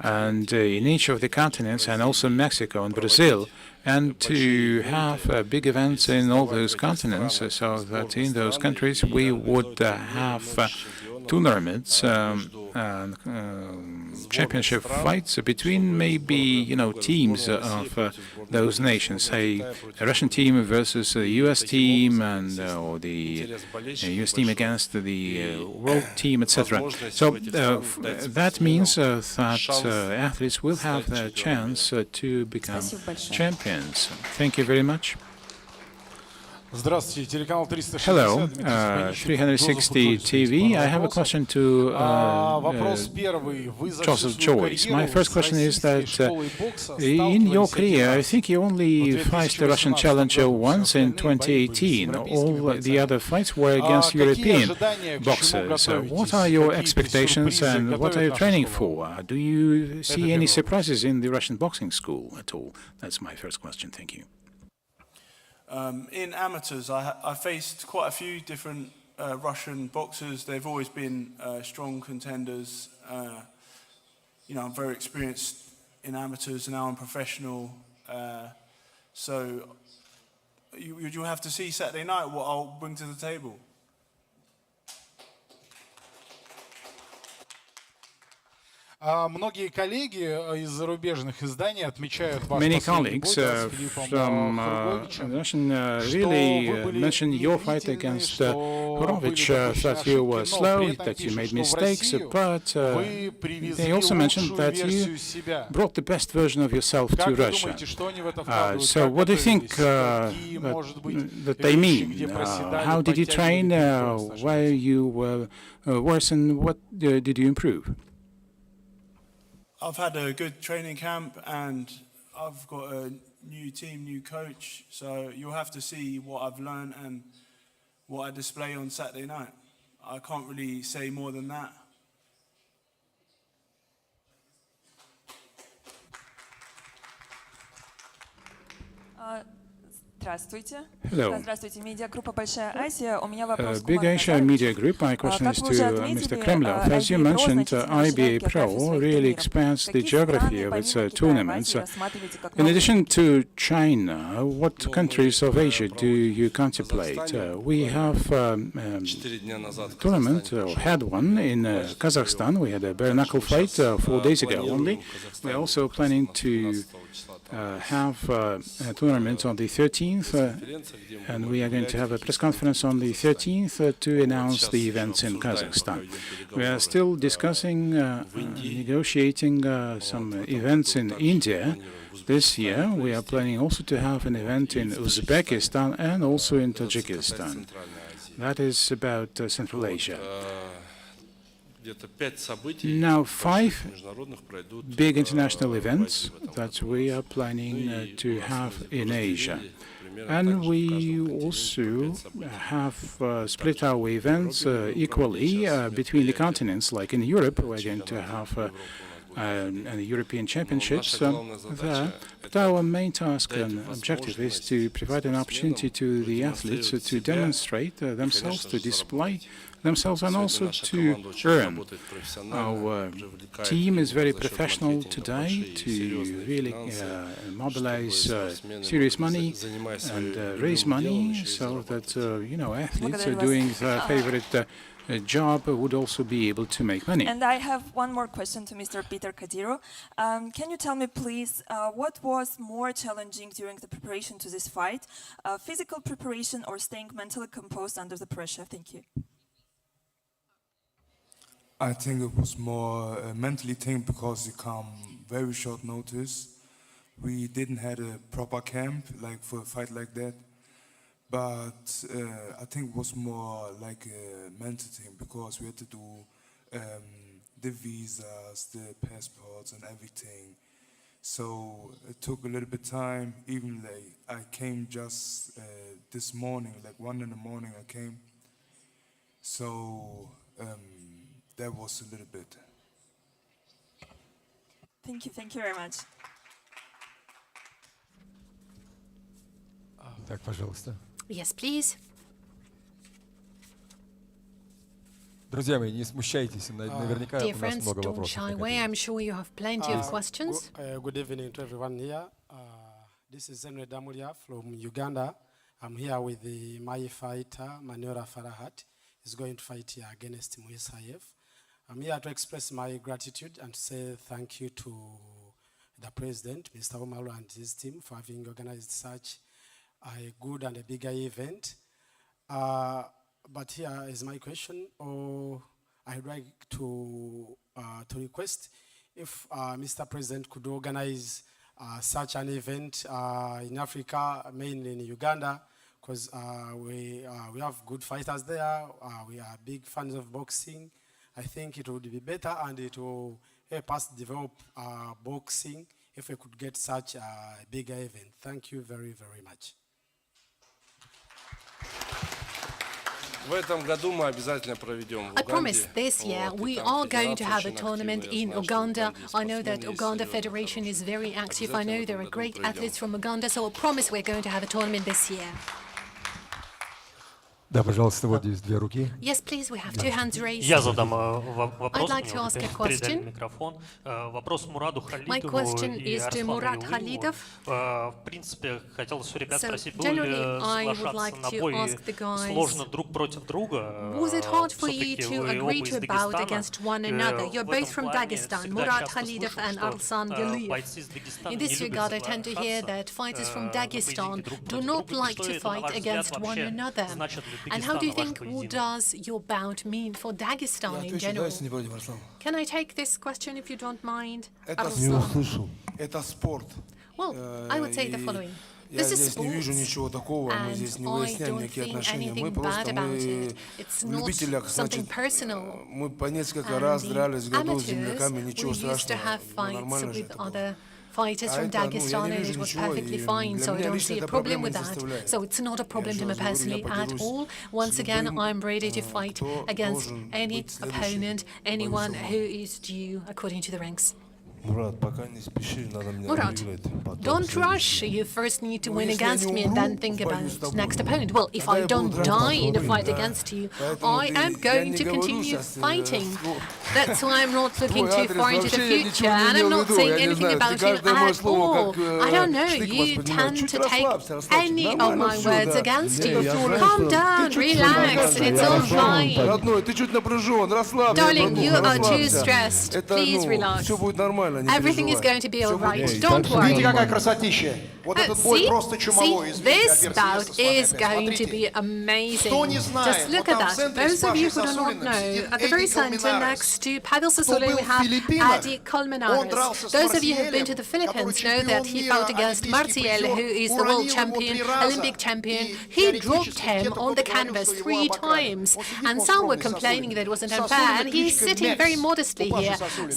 and in each of the continents, and also Mexico and Brazil, and to have big events in all those continents, so that in those countries we would have tournaments and championship fights between maybe teams of those nations, say a Russian team versus a US team, and or the US team against the world team, etc. So that means that athletes will have the chance to become champions. Thank you very much. Hello, 360 TV. I have a question to Joseph Joyce. My first question is that in your career, I think you only faced the Russian challenger once in 2018. All the other fights were against European boxers. What are your expectations and what are you training for? Do you see any surprises in the Russian boxing school at all? That's my first question. Thank you. In amateurs, I faced quite a few different Russian boxers. They've always been strong contenders. I'm very experienced in amateurs, and now I'm professional. So you'll have to see Saturday night what I'll bring to the table. Многие коллеги из зарубежных изданий отмечают ваш Many последний colleagues бой с Филиппом from Хрговичем, Russian что really вы были mentioned your fight медлительны, against что были Hrovic, допущены that you were ошибки, но slow, при этом that you пишут, made что в mistakes, Россию but вы they привезли also mentioned лучшую that you версию себя. brought the best version of yourself Как to вы Russia. думаете, что они в это вкладывают? So Как what do you think готовились? Какие, может быть, that they вещи, mean? где проседали, How did you train? подтягивали перед Where you were worse, and what did you improve? I've had a good training camp and I've got a new team, new coach. So you'll have to see what I've learned and what I display on Saturday night. I can't really say more than that. Здравствуйте. Hello. Здравствуйте, медиагруппа «Большая Азия». У меня вопрос к Big Asia Media Group. My question is to Mr. Kremlov. As you mentioned, IBA.PRO really expands the geography of its tournaments. In addition to China, what countries of Asia do you contemplate? We have tournament, or had one in Kazakhstan. We had a bare knuckle fight 4 days ago only. We're also planning to have a tournament on the 13th, and we are going to have a press conference on the 13th to announce the events in Kazakhstan. We are still discussing, negotiating some events in India. This year, we are planning also to have an event in Uzbekistan and also in Tajikistan. That is about Central Asia. Now, 5 big international events that we are planning to have in Asia. And we also have split our events equally between the continents. Like in Europe, we're going to have European Championships there. But our main task and objective is to provide an opportunity to the athletes to demonstrate themselves, to display themselves, and also to earn. Our team is very professional today to really mobilize serious money and raise money so that athletes are doing their favorite job would also be able to make money. And I have one more question to Mr. Peter Kadyrov. Can you tell me, please, what was more challenging during the preparation to this fight, physical preparation or staying mentally composed under the pressure? Thank you. I think it was more mentally thing because it come very short notice. We didn't have a proper camp like for a fight like that. But I think it was more like a mental thing because we had to do the visas, the passports and everything. So it took a little bit time, even like I came just this morning, like 1 in the morning I came. So that was a little bit. Thank you very much. Так, пожалуйста. Yes, please. Друзья мои, не смущайтесь, наверняка Dear у нас friends, много don't вопросов. shy away. I'm sure you have plenty of questions. Good evening to everyone here. This is Zenwe Damulia from Uganda. I'm here with my fighter, Manuela Farahat. He's going to fight here against Moisayev. I'm here to express my gratitude and to say thank you to the President, Mr. Omalu, and his team for having organized such a good and a bigger event. But here is my question, or I'd like to request if Mr. President could organize such an event in Africa, mainly in Uganda, because we have good fighters there. We are big fans of boxing. I think it would be better and it will help us develop boxing if we could get such a bigger event. Thank you very, very much. В этом году мы обязательно проведем в I promise Уганде. this year we are going to have a tournament in Uganda. I know that Uganda Federation is very active. I know there are great athletes from Uganda, so I promise we're going to have a tournament this year. Да, пожалуйста, вот есть две руки. Yes, please, we have two hands raised. Я задам вопрос, I'd like to ask a question. микрофон. Вопрос Мураду My Халидову question и is to Арслану Murad Юлыеву. Khalidov. В принципе, хотелось у ребят So, спросить, было generally, ли I would соглашаться like на to бой ask the guys, сложно друг против друга? Was it hard for you Все-таки to вы agree оба to из a bout Дагестана. against one another? You're В both этом from плане Dagestan, всегда Murad часто Khalidov слышал, and что Arslan Galiyev. бойцы из Дагестана In не this любят regard, I tend to hear соглашаться that fighters from на Dagestan поединки друг do против not друга. like Что to это, на fight ваш against взгляд, one вообще another. значит для And how do you Дагестана ваш think, what поединок? does your bout mean for Dagestan in general? Can I take this question if you don't mind? Arslan? Это спорт. Well, I would say the following. Я This is здесь не вижу sports, ничего такого, мы and здесь не I выясняем don't никакие think отношения. Мы anything bad просто about it. It's в not любителях, something значит, personal. мы по несколько And раз the дрались в году с amateurs, земляками, we ничего used to страшного, have fights нормально же with это было. other fighters from я Dagestan, не and вижу it was ничего, perfectly и fine, для so I меня don't лично see a это problem проблемы with не that. составляет. So it's not a problem to me еще раз говорю, я personally at подерусь all. Once с again, любым, I'm ready to fight кто against должен any быть следующим opponent, anyone бойцом. who is due according to the ranks. Мурат, пока не спеши, надо меня Murad, выиграть. Потом don't следующий. rush. You first need to win если я against не me and умру then think в бою about с тобой, next opponent. Well, if тогда I я буду don't драться die in a с fight тобой, да. against you, Поэтому I ты- am я going не to говорю continue сейчас, fighting. That's why I'm not looking твой too адрес far into the вообще я future, ничего не and I'm имел в not виду, saying я не anything знаю, ты about you каждое мое at слово all. как I don't know. штык You воспринимаешь. tend Чуть to take расслабься, расслабься. any of Нормально my всё, words да. against you. Это всё Calm хорошо. down, Ты чуть relax. напряжен, It's all напряжен. fine. Родной, ты чуть напряжен, расслабься. Darling, родной, you are too расслабься. stressed. Это, Please relax. все будет нормально, не Everything is переживай. going to be all Всё будет right. хорошо. Don't worry. Видите, какая красотища? Вот этот бой See, просто чумовой. this bout is going to be amazing. Кто не знает, Just look вот at там в that. центре Those с of you Пашей who do not Сосулиным know, сидит at the very Эдди center Колменарес. next to Pavel Кто Sassoulin, был we в have Филиппинах, Adi он Colmenares. дрался с Those of you who have been to the Марсиэлем, Philippines который know that чемпион he мира, fought against олимпийский Martial, призер, who is the уронил world его champion, 3 раза. Olympic champion. И He теоретически dropped те, him кто on the говорил, canvas что его 3 обокрали. times, Он сидит, and вот some were скромный complaining Сосулин. that it wasn't unfair, Сосулина and he's кличка sitting Мекс very у modestly Паши here. Сосулина.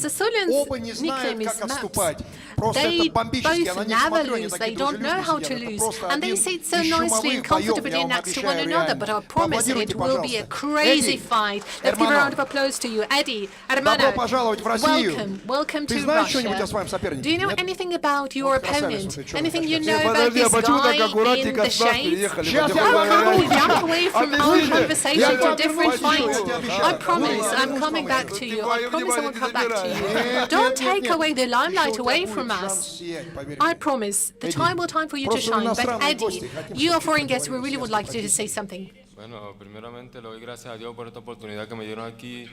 Sassolin's Оба не знают, nickname is как Max. отступать. Просто They это бомбически. Я на both них never смотрю, они lose. They такие don't know дружелюбные how сидят. to Это lose. просто And they один sit so из nicely чумовых and боев, comfortably я вам next to one обещаю, another. реально. But I promise Поаплодируйте, it will be a пожалуйста. crazy Эдди, fight. Let's give a round of applause to you. Eddie, hermano, Добро пожаловать в Россию. welcome Ты to знаешь что-нибудь о своем Russia. сопернике? Do you know Нет? anything about your красавец, opponent? слушай, чё Anything you вы know хотите? about Подожди, this а почему так guy in аккуратненько the с нас shades? переехали? Сейчас я How come поговорю. we jump away from our слышишь? conversation to different Почему? fights? Я тебе I обещаю. promise Ой, I'm я coming не back знаю. to Ты you. I мое promise I will внимание come back to не you. Нет, Don't нет, take нет. away the limelight Еще у away тебя from будет us. шанс сиять, поверь I мне. promise the Эдди, time will time for you to просто вы shine. But иностранные Eddie, гости, хотим, you чтобы are foreign ты guest. We поговорил really would с like you to нами. say something. Bueno, primeramente le doy gracias a Dios por esta oportunidad que me dieron aquí.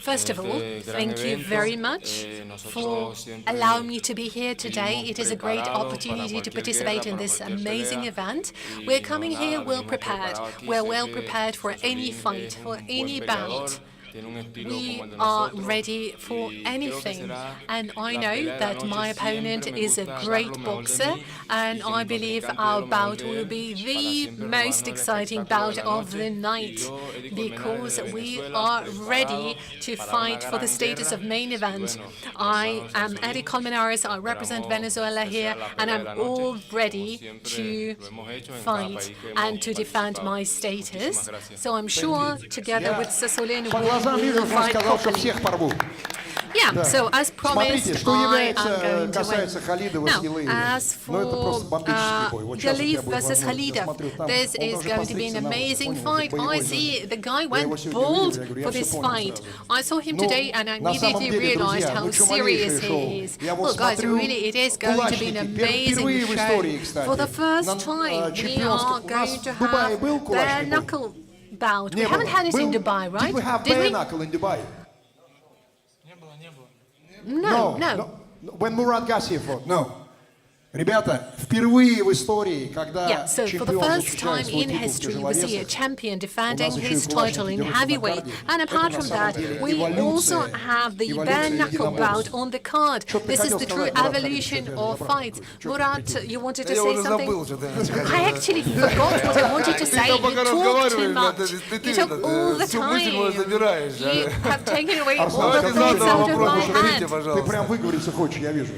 First of all, thank you very much for allowing me to be here today. It is a great opportunity to participate in this amazing event. We're coming here well prepared. We're well prepared for any fight, for any bout. We are ready for anything, and I know that my opponent is a great boxer, and I believe our bout will be the most exciting bout of the night, because we are ready to fight for the status of main event. I am Eddie Colmenares, I represent Venezuela here, and I'm all ready to fight and to defend my status. So I'm sure, together with Sassoulin, we will fight properly. Yeah, so as promised, I am going to win. Now, as for Galiyev versus Khalidov, this is going to be an amazing fight. I see the guy went bold for this fight. I saw him today and I immediately realized how serious he is. Well, guys, really, it is going to be an amazing show. For the first time, we are going to have bare knuckle bout. We haven't had it in Dubai, right? Did we have Did bare we? knuckle in Dubai? No. When Murad Gassiev fought, no. Ребята, впервые в истории, когда Yeah, so for the чемпион first защищает time свой in титул в history, we see a тяжеловесах, champion defending У нас еще и his кулачники title in дерутся на heavyweight. карде. And Это apart на from самом that, деле we also эволюция, have the bare эволюция knuckle bout единоборств. on the card. Что ты This is хотел the true сказать, Мурат evolution Халидов? of fights. Murat, you wanted to Я say уже something? забыл, что ты хотел. I actually forgot what I wanted to say. Ты You пока talk too разговариваешь, much. You talk all the всю мысль мою time. забираешь. You have taken away all Арслан, the давайте thoughts задам out of вопрос, my повторите, head. Ты прям выговориться хочешь, я вижу.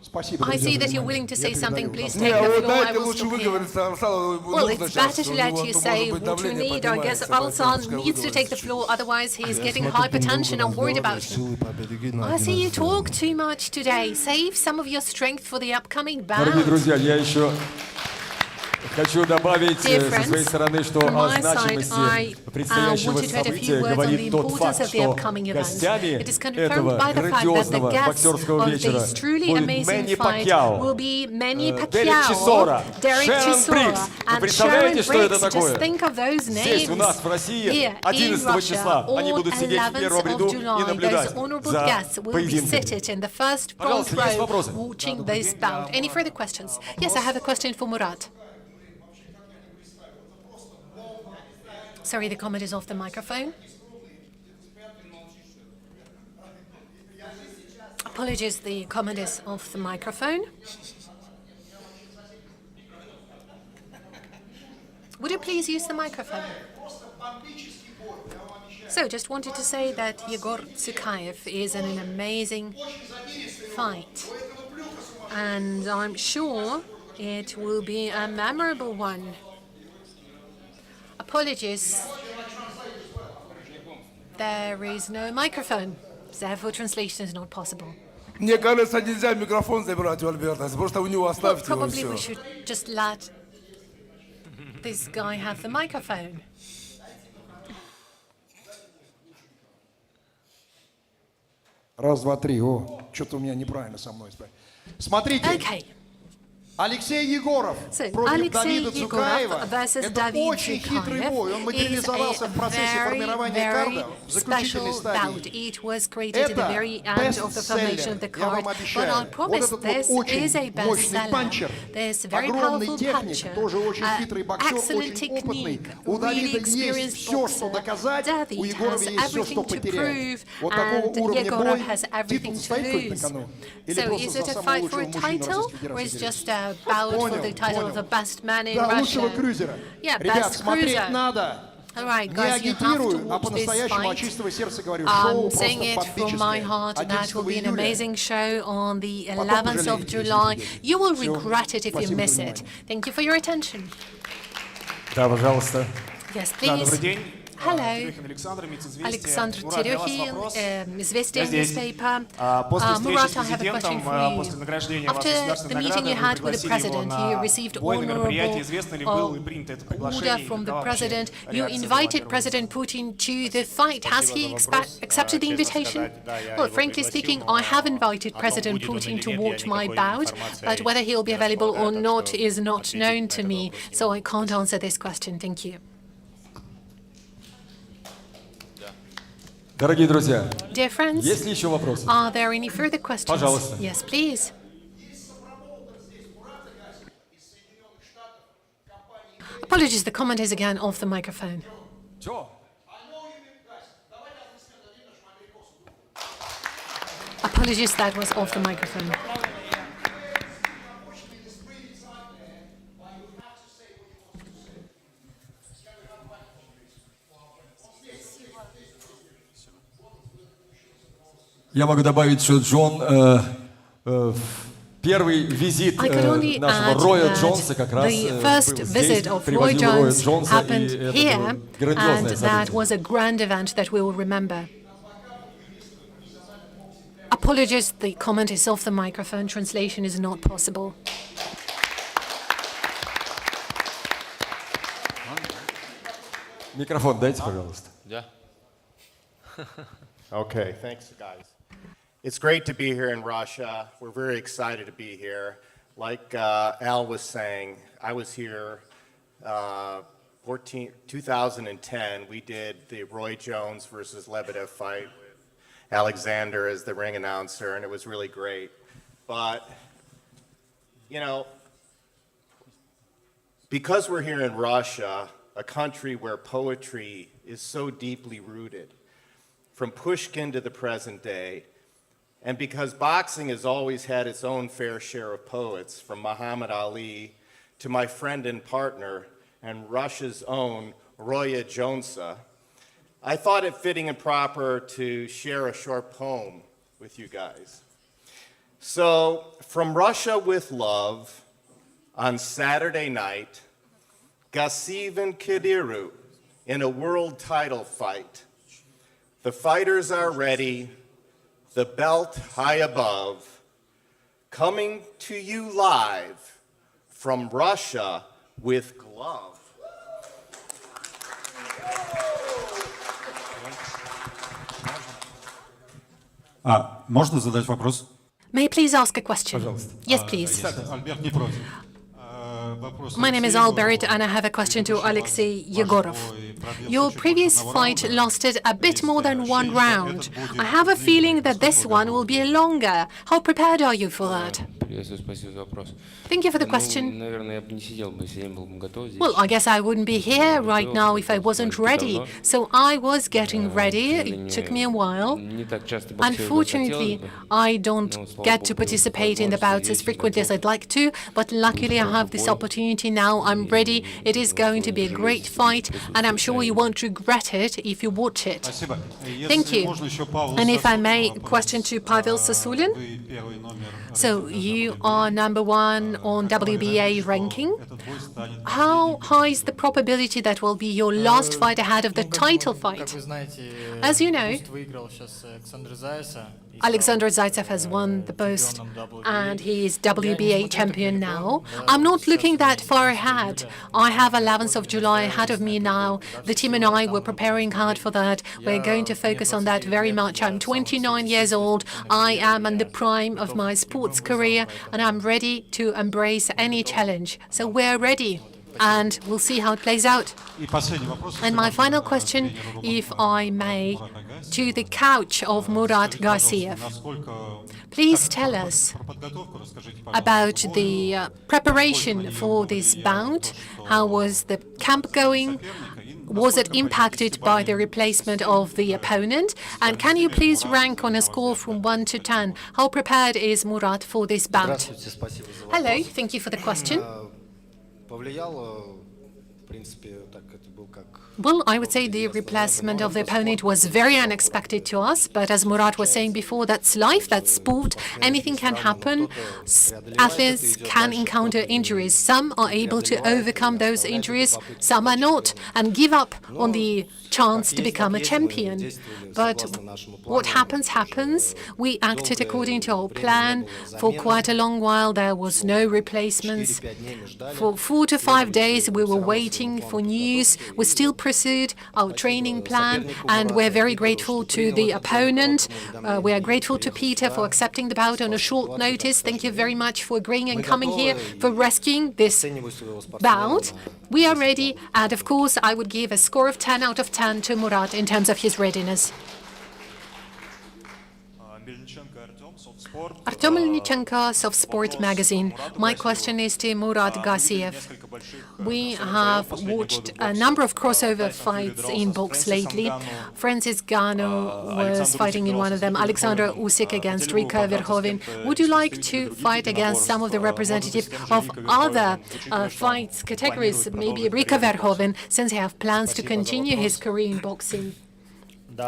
Спасибо, I друзья, see за that you're внимание. willing to Я say something. передаю Please вам. take Не, the вот floor. I дайте will лучше stop here. выговорить Арслану. Well, it's better to let you say what you need. I guess Alsan needs to take the floor, otherwise he's getting hypertension. I'm worried about him. I see you talk too much today. Save some of your strength for the upcoming Дорогие bout. друзья, я еще Хочу добавить со своей стороны, что From о my side, значимости предстоящего wanted to add a few события words on the говорит тот importance факт, of the что upcoming event. гостями It is confirmed этого by the fact that the грандиозного guests боксерского of вечера this truly будет amazing Мэнни fight Пакьяо, will be Manny Дерек Pacquiao, Чесора, Derek Шерон Брикс. Chisora, Вы and представляете, Sharon что это Briggs. Just такое? think of those Здесь у names. нас в России Here in 11 числа Russia, они on будут сидеть в 11th первом ряду of и July, наблюдать those honorable за guests will be поединками. seated in the first front Пожалуйста, есть row вопросы? watching this bout. Any further questions? Yes, I have a question for Murat. Sorry, the comment is off the microphone. Apologies, the comment is off the microphone. Would you please use the microphone? So, just wanted to say that Yegor Tsukhaev is in an amazing fight. And I'm sure it will be a memorable one. Apologies. There is no microphone, therefore translation is not possible. Мне кажется, нельзя микрофон забирать у Альберта. Просто у него оставьте его и Probably we все. should just let this guy have the microphone. Раз, два, три. О, что-то у меня неправильно со мной. Смотрите. Okay. Алексей Егоров против Alexei Давида Цукаева. Yegorov versus Это David очень хитрый бой. Он Tsukhaev is материализовался a в процессе формирования карда в заключительной special bout. стадии. It was created at the very end of the formation of the Я вам card. But I обещаю. Вот promise этот вот this is a очень мощный bestseller. панчер, This very огромный powerful техник, puncher, тоже очень хитрый боксер, excellent очень опытный. technique, У really Давида есть experienced все, что boxer. доказать, у David Егорова has есть все, что everything to потерять. prove, Вот такого and уровня Yegorov бой, has everything титул to стоит хоть на lose. кону? Или So просто is за it a самого fight for лучшего a мужчину title, Российской or is Федерации? just a bout for the title of the best man in Да, Russia? лучшего крузера. Yeah, Ребят, best смотреть cruiser. надо. All right, Не guys, you have to агитирую, а watch this по-настоящему от fight. чистого сердца говорю. Шоу I'm saying просто it from my бомбическое. heart. That will be an 11 amazing show on the Потом 11th of пожалеете, если July. придете. You will Всё. regret it if you Спасибо miss за it. внимание. Thank you for your attention. Да, пожалуйста. Yes, Да, please. добрый день. Hello. Терехин Александр, МИЦ-Известия. Alexander Мурат, для вас Terехин, вопрос. Известия Я здесь. newspaper. После встречи Murat, с I have a президентом, question for после you. награждения вас After государственной the meeting you наградой, вы had with the пригласили его president, you на received бой на мероприятие. honorable Известно ли было и принято это order приглашение? from the Какова вообще president. You реакция была invited первого President Putin to the fight. Has he accepted the invitation? Well, frankly speaking, I have invited President Putin to watch my bout, but whether he'll be available or not is not known to me, so I can't answer this question. Thank you. Дорогие друзья, Dear friends, есть ли еще вопросы? are there any further questions? Пожалуйста. Yes, please. Apologies, the comment is again off the microphone. Apologies, that was off the microphone. Я могу добавить, что Джон первый визит нашего Роя Джонса как раз the first был visit здесь, of Roy привозил Роя Jones Джонса, и happened это here, было and грандиозное that событие. was a grand event that we will remember. Apologies, the comment is off the microphone. Translation is not possible. Микрофон дайте, пожалуйста. Yeah. Okay, thanks, guys. It's great to be here in Russia. We're very excited to be here. Like Al was saying, I was here 2010. We did the Roy Jones versus Lebedev fight with Alexander as the ring announcer, and it was really great. But, you know, because we're here in Russia, a country where poetry is so deeply rooted, from Pushkin to the present day, and because boxing has always had its own fair share of poets, from Muhammad Ali to my friend and partner and Russia's own Roya Jonsa, I thought it fitting and proper to share a short poem with you guys. So, from Russia with love, on Saturday night, Gasiv and Kadiru in a world title fight. The fighters are ready, the belt high above, coming to you live from Russia with glove. Можно задать вопрос? May I please ask a question? Yes, please. Альберт не против. My name is Albert, and I have a question to Alexei Yegorov. Your previous fight lasted a bit more than 1 round. I have a feeling that this one will be longer. How prepared are you for that? Thank you for the question. Well, I guess I wouldn't be here right now if I wasn't ready. So I was getting ready. It took me a while. Unfortunately, I don't get to participate in the bouts as frequently as I'd like to, but luckily I have this opportunity now. I'm ready. It is going to be a great fight, and I'm sure you won't regret it if you watch it. Thank you. And if I may, question to Pavel Sasulin. So you are #1 on WBA ranking. How high is the probability that will be your last fight ahead of the title fight? As you know, Alexander Zaitsev has won the post, and he is WBA champion now. I'm not looking that far ahead. I have 11th of July ahead of me now. The team and I were preparing hard for that. We're going to focus on that very much. I'm 29 years old. I am in the prime of my sports career, and I'm ready to embrace any challenge. So we're ready, and we'll see how it plays out. And my final question, if I may, to the couch of Murat Gassiev. Please tell us about the preparation for this bout. How was the camp going? Was it impacted by the replacement of the opponent? And can you please rank on a score from 1 to 10? How prepared is Murat for this bout? Hello, thank you for the question. Well, I would say the replacement of the opponent was very unexpected to us, but as Murat was saying before, that's life, that's sport, anything can happen. Athletes can encounter injuries. Some are able to overcome those injuries, some are not, and give up on the chance to become a champion. But what happens, happens. We acted according to our plan. For quite a long while, there was no replacements. For 4 to 5 days, we were waiting for news. We still pursued our training plan, and we're very grateful to the opponent. We are grateful to Peter for accepting the bout on a short notice. Thank you very much for agreeing and coming here, for rescuing this bout. We are ready, and of course, I would give a score of 10 out of 10 to Murat in terms of his readiness. Artem Melnichenko, Soft Sport magazine. My question is to Murat Gassiev. We have watched a number of crossover fights in box lately. Francis Ngannou was fighting in one of them, Alexander Usyk against Rika Verhoeven. Would you like to fight against some of the representatives of other fights categories, maybe Rika Verhoeven, since he have plans to continue his career in boxing?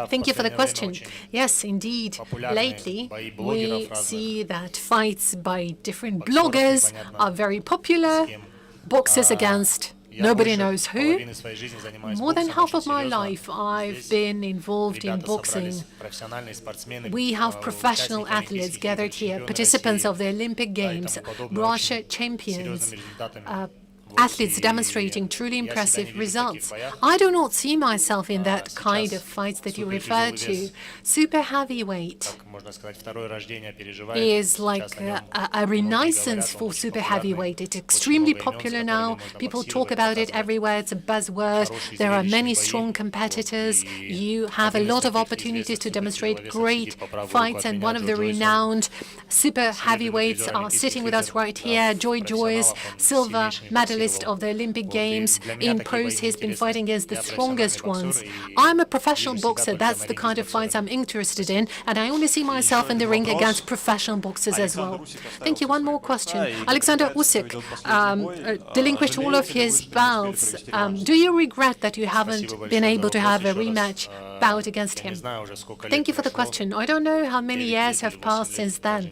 Thank you for the question. Yes, indeed. Lately, we see that fights by different bloggers are very popular. Boxers against nobody knows who. More than half of my life, I've been involved in boxing. We have professional athletes gathered here, participants of the Olympic Games, Russia champions, athletes demonstrating truly impressive results. I do not see myself in that kind of fights that you refer to. Super heavyweight is like a renaissance for super heavyweight. It's extremely popular now. People talk about it everywhere. It's a buzzword. There are many strong competitors. You have a lot of opportunities to demonstrate great fights, and one of the renowned super heavyweights are sitting with us right here. Joy Joyce, silver medalist of the Olympic Games. In pros, he's been fighting against the strongest ones. I'm a professional boxer. That's the kind of fights I'm interested in, and I only see myself in the ring against professional boxers as well. Thank you. One more question. Alexander Usyk relinquished all of his bouts. Do you regret that you haven't been able to have a rematch bout against him? Thank you for the question. I don't know how many years have passed since then.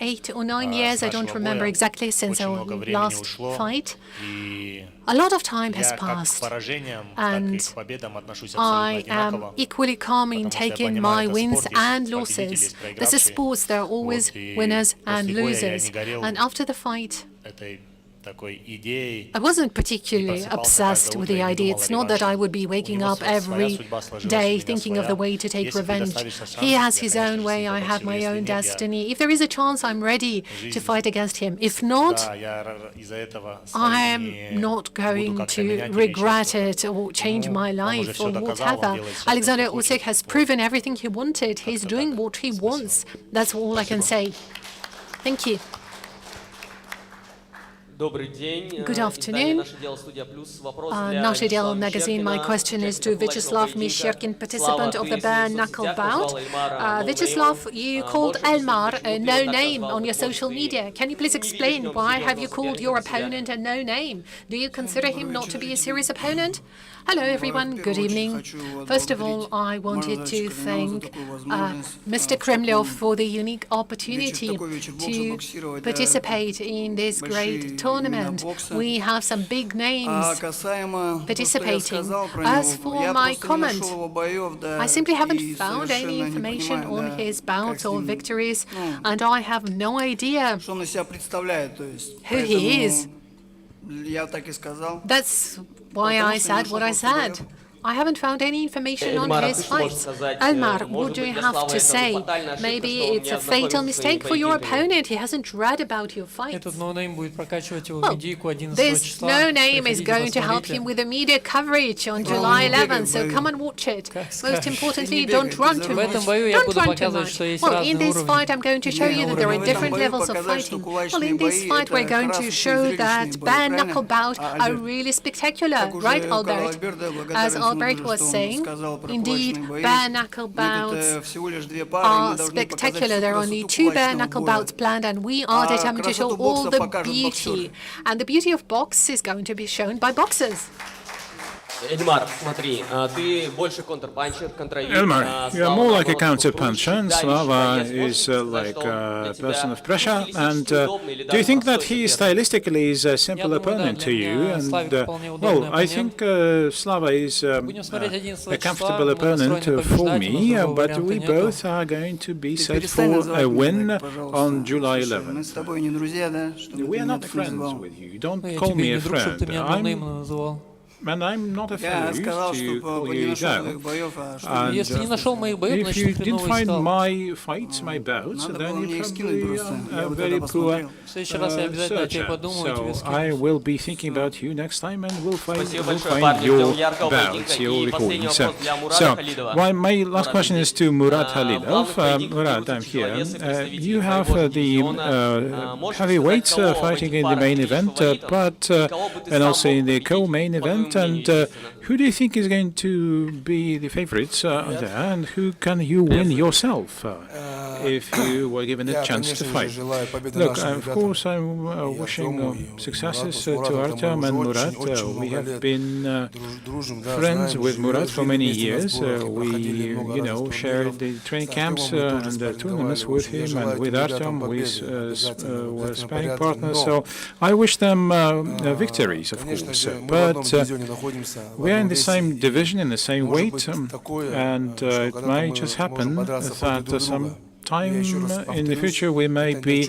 8 or 9 years, I don't remember exactly, since our last fight. A lot of time has passed, and I am equally calm in taking my wins and losses. This is sports. There are always winners and losers. And after the fight, I wasn't particularly obsessed with the idea. It's not that I would be waking up every day thinking of the way to take revenge. He has his own way, I have my own destiny. If there is a chance, I'm ready to fight against him. If not, I am not going to regret it or change my life or whatever. Alexander Usyk has proven everything he wanted. He's doing what he wants. That's all I can say. Thank you. Good afternoon. Nasze Дело magazine. My question is to Vyacheslav Mishcherkin, participant of the bare knuckle bout. Vyacheslav, you called Elmar a no name on your social media. Can you please explain why have you called your opponent a no name? Do you consider him not to be a serious opponent? Hello, everyone. Good evening. First of all, I wanted to thank Mr. Kremlov for the unique opportunity to participate in this great tournament. We have some big names participating. As for my comment, I simply haven't found any information on his bouts or victories, and I have no idea who he is. That's why I said what I said. I haven't found any information on his fights. Elmar, what do you have to say? Maybe it's a fatal mistake for your opponent. He hasn't read about your fights. Well, this no name is going to help him with the media coverage on July 11th, so come and watch it. Most importantly, don't run too much. Don't run too much. Well, in this fight, I'm going to show you that there are different levels of fighting. Well, in this fight, we're going to show that bare knuckle bouts are really spectacular, right, Albert? As Albert was saying, indeed, bare knuckle bouts are spectacular. There are only 2 bare knuckle bouts planned, and we are determined to show all the beauty. And the beauty of box is going to be shown by boxers. Эльмар, смотри, ты больше контрпанчер, контровик. Elmar, you are more like a counter-puncher, and Slava is like a person of pressure. And do you think that he stylistically is a simple opponent to you? And well, I think Slava is a comfortable opponent for me, but we both are going to be set for a win on July 11th. We are not friends with you. Don't call me a friend. And I'm not afraid to call you that. And if you didn't find my fights, my bouts, then you probably are a very poor searcher. So I will be thinking about you next time, and we'll find your bouts, your recordings. So my last question is to Murat Halilov. Murat, I'm here. You have the heavyweights fighting in the main event, but and also in the co-main event. And who do you think is going to be the favorites there, and who can you win yourself if you were given a chance to fight? Look, of course, I'm wishing successes to Artem and Murat. We have been friends with Murat for many years. We, shared the training camps and the tournaments with him, and with Artem we were sparring partners. So I wish them victories, of course. But we are in the same division, in the same weight, and it might just happen that some time in the future we may be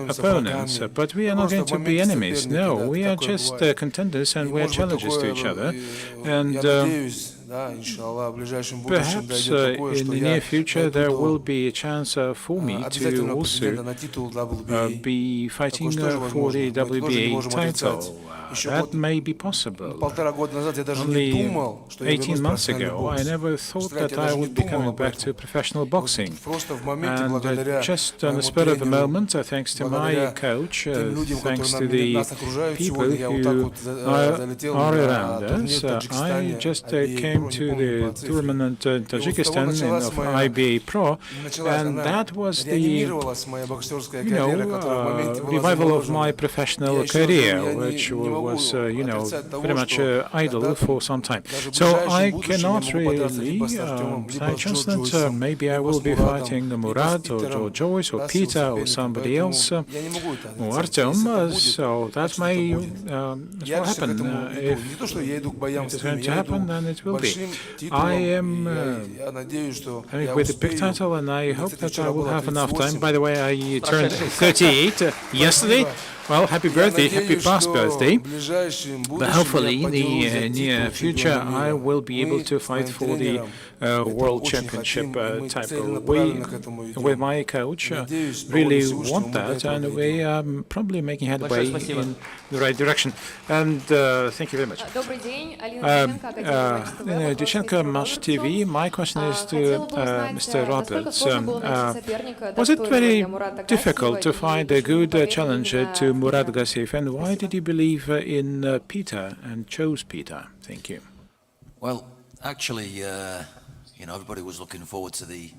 opponents, but we are not going to be enemies. No, we are just contenders, and we are challengers to each other. And perhaps in the near future there will be a chance for me to also be fighting for the WBA title. That may be possible. Only 18 months ago, I never thought that I would be coming back to professional boxing. And just on the spur of the moment, thanks to my coach, thanks to the people who are around us, I just came to the tournament in Tajikistan of IBA.PRO, and that was the revival of my professional career, which was, very much idle for some time. So I cannot really say chance that maybe I will be fighting Murat or Joyce or Peter or somebody else or Artem. So that may happen. If it is going to happen, then it will be. I am with a big title, and I hope that I will have enough time. By the way, I turned 38 yesterday. Well, happy birthday, happy past birthday. But hopefully, in the near future, I will be able to fight for the World Championship title. We, with my coach, really want that, and we are probably making headway in the right direction. And thank you very much. Dushenko Match TV, my question is to Mr. Roberts. Was it very difficult to find a good challenger to Murat Gassiev, and why did you believe in Peter and chose Peter? Thank you. Well, actually, you know, everybody was looking forward to the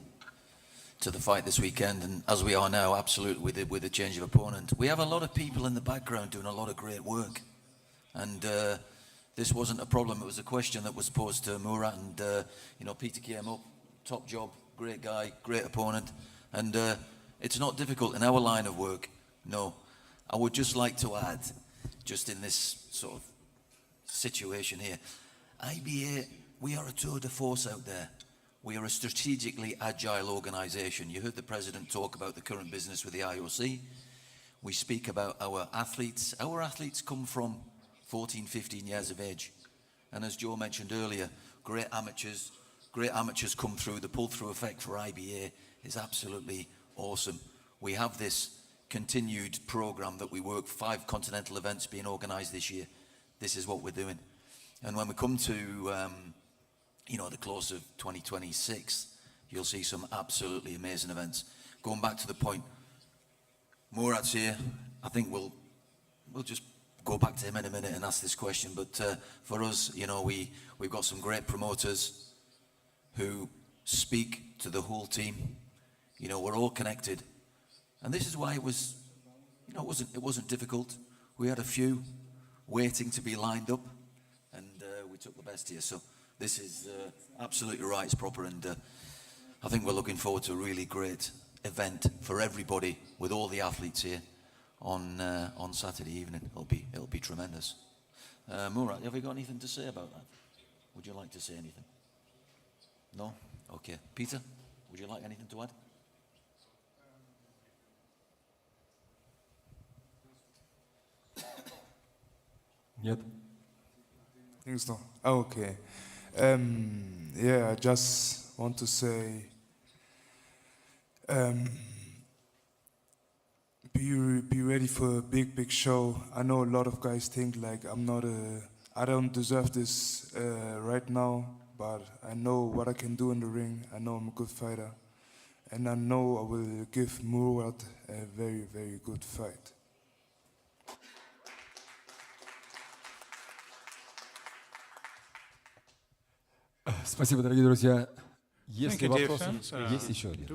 fight this weekend, and as we are now, absolutely with the change of opponent. We have a lot of people in the background doing a lot of great work, and this wasn't a problem. It was a question that was posed to Murat, and you know, Peter came up, top job, great guy, great opponent, and it's not difficult in our line of work. No, I would just like to add, just in this sort of situation here, IBA, we are a tour de force out there. We are a strategically agile organization. You heard the president talk about the current business with the IOC. We speak about our athletes. Our athletes come from 14, 15 years of age. And as Joe mentioned earlier, great amateurs come through. The pull-through effect for IBA is absolutely awesome. We have this continued program that we work, 5 continental events being organized this year. This is what we're doing. And when we come to you know, the close of 2026, you'll see some absolutely amazing events. Going back to the point, Murat's here. I think we'll just go back to him in a minute and ask this question. But for us, you know, we've got some great promoters who speak to the whole team. You know, we're all connected, and this is why it was, you know, it wasn't difficult. We had a few waiting to be lined up, and we took the best here. So this is absolutely right, it's proper, and I think we're looking forward to a really great event for everybody with all the athletes here on Saturday evening. It'll be tremendous. Murat, have you got anything to say about that? Would you like to say anything? No? Okay. Peter, would you like anything to add? Нет. Think so. Okay. Yeah, I just want to say, be ready for a big show. I know a lot of guys think like I don't deserve this right now, but I know what I can do in the ring. I know I'm a good fighter, and I know I will give Murat a very good fight. Спасибо, дорогие друзья. Если вопросы есть еще один.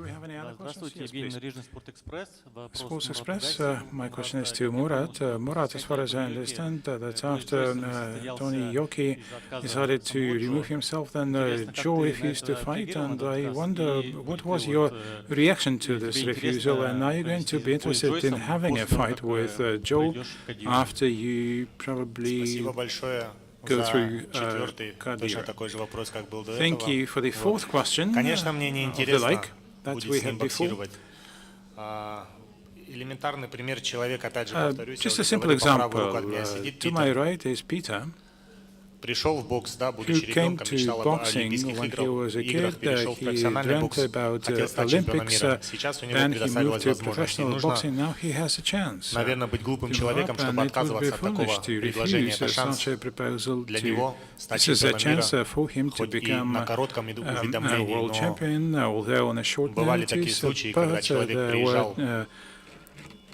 Здравствуйте, Евгений, Нарижный Спортэкспресс. Sports Express, my question is to Murat. Murat, as far as I understand, that after Tony Yoki decided to remove himself, then Joe refused to fight, and I wonder what was your reaction to this refusal, and are you going to be interested in having a fight with Joe after you probably go through Thank you for the fourth question Конечно, мне не of the интересно like that будет we с ним had before. боксировать. Элементарный пример человека, опять же, повторюсь, Just я a уже simple говорю, по правую example. руку от меня сидит To my Питер. right is Peter, Пришел в бокс, да, who будучи came ребенком, to мечтал об boxing олимпийских when he was a играх, kid. перешел в He профессиональный dreamt бокс, about хотел стать чемпионом Olympics. мира. Сейчас у него Then he предоставилась moved to возможность. И professional нужно, boxing. Now he has a chance. наверное, быть глупым to человеком, grow up, чтобы and it would be отказываться от такого foolish to предложения. refuse Это шанс such a proposal для to. него стать This is a чемпионом chance мира, for him to хоть и become на коротком a уведомлении, world champion, although on a short бывали такие notice. случаи, когда But человек there приезжал were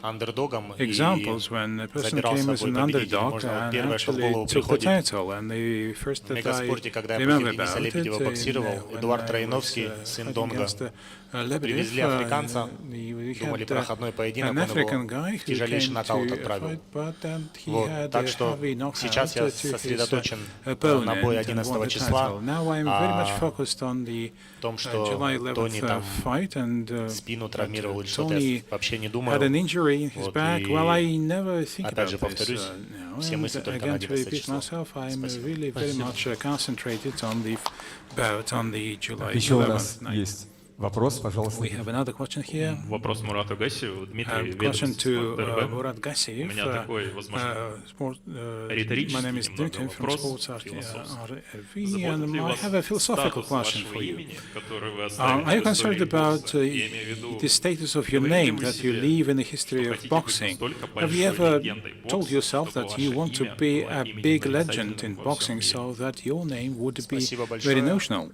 андердогом и examples when a person забирал came с as собой an победителя. underdog Можно вот and первое, что в actually голову took the приходит. title. And the first В that I мегаспорте, когда я remember против Дениса about Лебедева it, боксировал, when Эдуард I Троиновский, was сын fighting Донга, against Lebedev, привезли африканца, we думали had проходной поединок, an он African его guy в who тяжелейший came нокаут to отправил. fight, but then he Вот, had так a что heavy knockout сейчас я to his сосредоточен на opponent бой and 11 won the числа, title. Now I'm very much focused on the в том, что July Тони 11th там fight, and спину травмировал или что-то, Tony я вообще не had думаю. an injury in his Вот, back. и Well, I never think опять же about this повторюсь, now. все And мысли только на again, to 11 repeat число. myself, I'm Спасибо. really very much concentrated on the bout on the July Еще у 11th нас night. есть Вопрос, пожалуйста. We have another question here. Вопрос Мурату Гассию. Дмитрий, Question to ТРБ. Murat Gassiev. У меня такой, возможно, My риторический name is немного Dmitry from вопрос Sports философский. RV, and Заботит ли I вас have a philosophical статус question вашего for you. имени, который вы Are оставили you в concerned истории about бокса? Я имею в виду, the status of your говорите name вы that you себе, leave in the history что of хотите быть boxing? настолько Have you большой ever легендой told бокса, yourself чтобы that you ваше want to имя be было a именем big legend нарицательным in во всем boxing мире? so that your name would be Спасибо very большое. notional?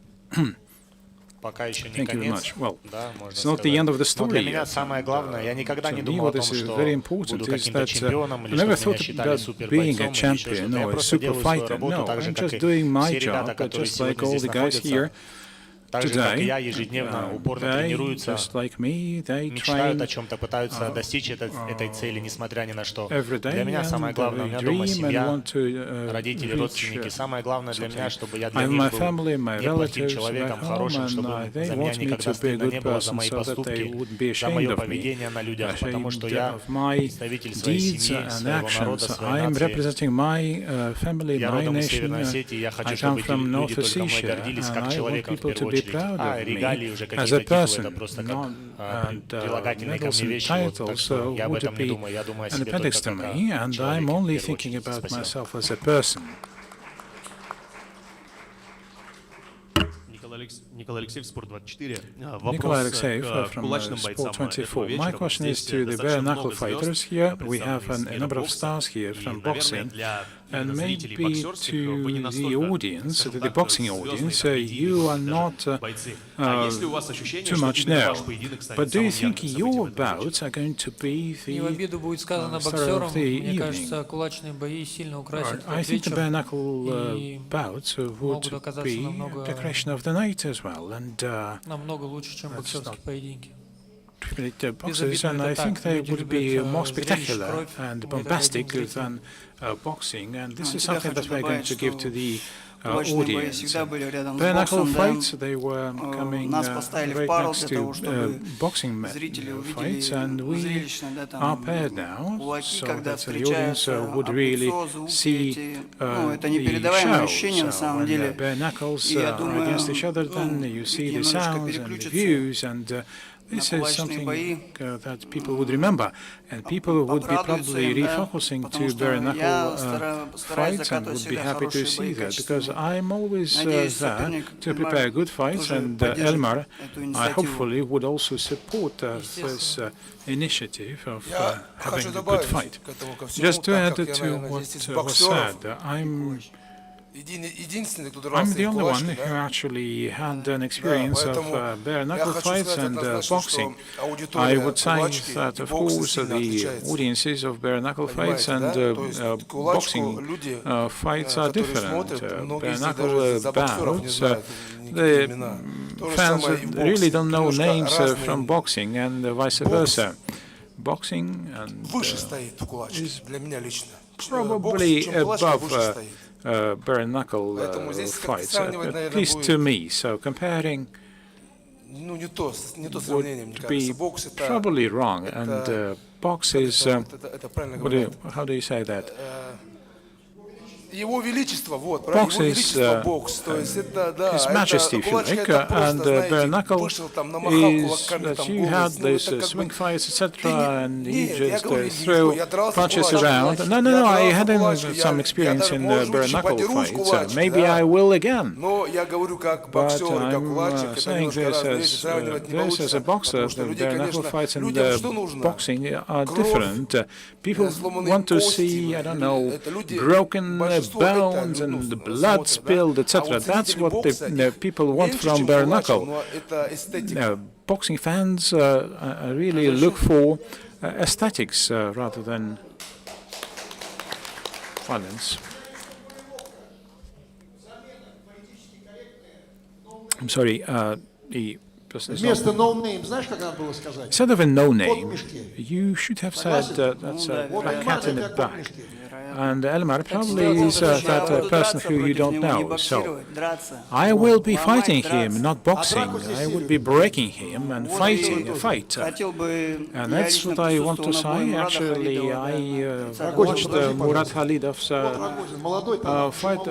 Пока еще не Thank you very конец. much. Well, Да, можно it's not the сказать. end of the Но для story меня yet. самое главное, я никогда не For me, думал о what том, is что very буду important is каким-то that чемпионом I или never чтобы меня thought считали about being a супербойцом или еще champion что-то. or Я a просто super делаю свою fighter. работу No, так же, I'm как just и doing my все ребята, job, которые just like сегодня all здесь the guys находятся. here Так же, как и today. я, ежедневно упорно They, тренируются, just like me, they мечтают train о чем-то, пытаются достичь этой цели, несмотря ни на что. every day, Для меня самое and главное, у they меня дома dream and семья, want to родители, reach родственники. Самое главное для меня, чтобы я для I have них my был family, my неплохим relatives человеком, back home, хорошим, чтобы and they за меня want me никогда to be a стыдно good не было за person мои so that they поступки, wouldn't be за ashamed мое of me, поведение на людях, потому что ashamed я of my представитель своей deeds семьи, and своего народа, actions. своей I'm нации. representing my family, Я my родом из nation. Северной Осетии, я I хочу, come чтобы эти from люди North только мной Ossetia, гордились and как I want человеком в people to первую be очередь. proud А of регалии me уже as какие-то a титулы, person, это просто как and прилагательные ко medals мне and вещи. Вот, так titles что я об would этом не be думаю, я думаю о an себе appendix только to как me, о and I'm человеке в only первую thinking очередь. about Спасибо. myself as a person. Николай Алексеев, Спорт24. Nikolai Вопрос Alexeyev к from кулачным бойцам этого Sport24. вечера. My question is Здесь to the bare достаточно knuckle много fighters звезд, here. We have представленных из a мира number of бокса. stars here И, from наверное, boxing. для And именно зрителей maybe боксерских вы не to the настолько, audience, скажем to the так, boxing звездные, audience, как you are даже not бойцы. А есть ли у вас ощущение, too что much именно ваш now? поединок станет But do you самым think ярким your событием этого bouts are going to be Не в the обиду будет сказано star боксерам. of the Мне evening? кажется, кулачные бои сильно украсят I этот think the вечер bare knuckle и bouts могут would оказаться be намного decoration of the night as well, and намного лучше, чем боксерские поединки. boxes, and I think they would be more spectacular and bombastic than boxing, and this is something that we're going to give to the audience. Bare knuckle fights, they were coming right next to boxing fights, and we are paired now, so that the audience would really see the show. So when bare knuckles are against each other, then you see the sounds and the views, and this is something that people would remember, and people would be probably refocusing to bare knuckle fights and would be happy to see that, because I'm always there to prepare good fights, and Elmar, I hopefully would also support this initiative of having a good fight. Just to add to what was said, I'm the only one who actually had an experience of bare knuckle fights and boxing. I would say that, of course, the audiences of bare knuckle fights and boxing fights are different. Bare knuckle bouts, the fans really don't know names from boxing and vice versa. Boxing and is probably above bare knuckle fights, at least to me. So comparing would be probably wrong. And box is, how do you say that? Box is His Majesty, if you like, and bare knuckle is that you had these swing fights, etc., and you just throw punches around. No, I had some experience in bare knuckle fights. Maybe I will again. But I'm saying this as a boxer, the bare knuckle fights and boxing are different. People want to see, I don't know, broken bones and blood spilled, etc. That's what the people want from bare knuckle. Boxing fans really look for aesthetics rather than violence. I'm sorry, the Вместо no name, знаешь, как надо было сказать? Instead of a no name, you should have said that's a black cat in the back. And Elmar probably is that person who you don't know. So I will be fighting him, not boxing. I will be breaking him and fighting a fight. And that's what I want to say. Actually, I watched Murat Khalidov's fight.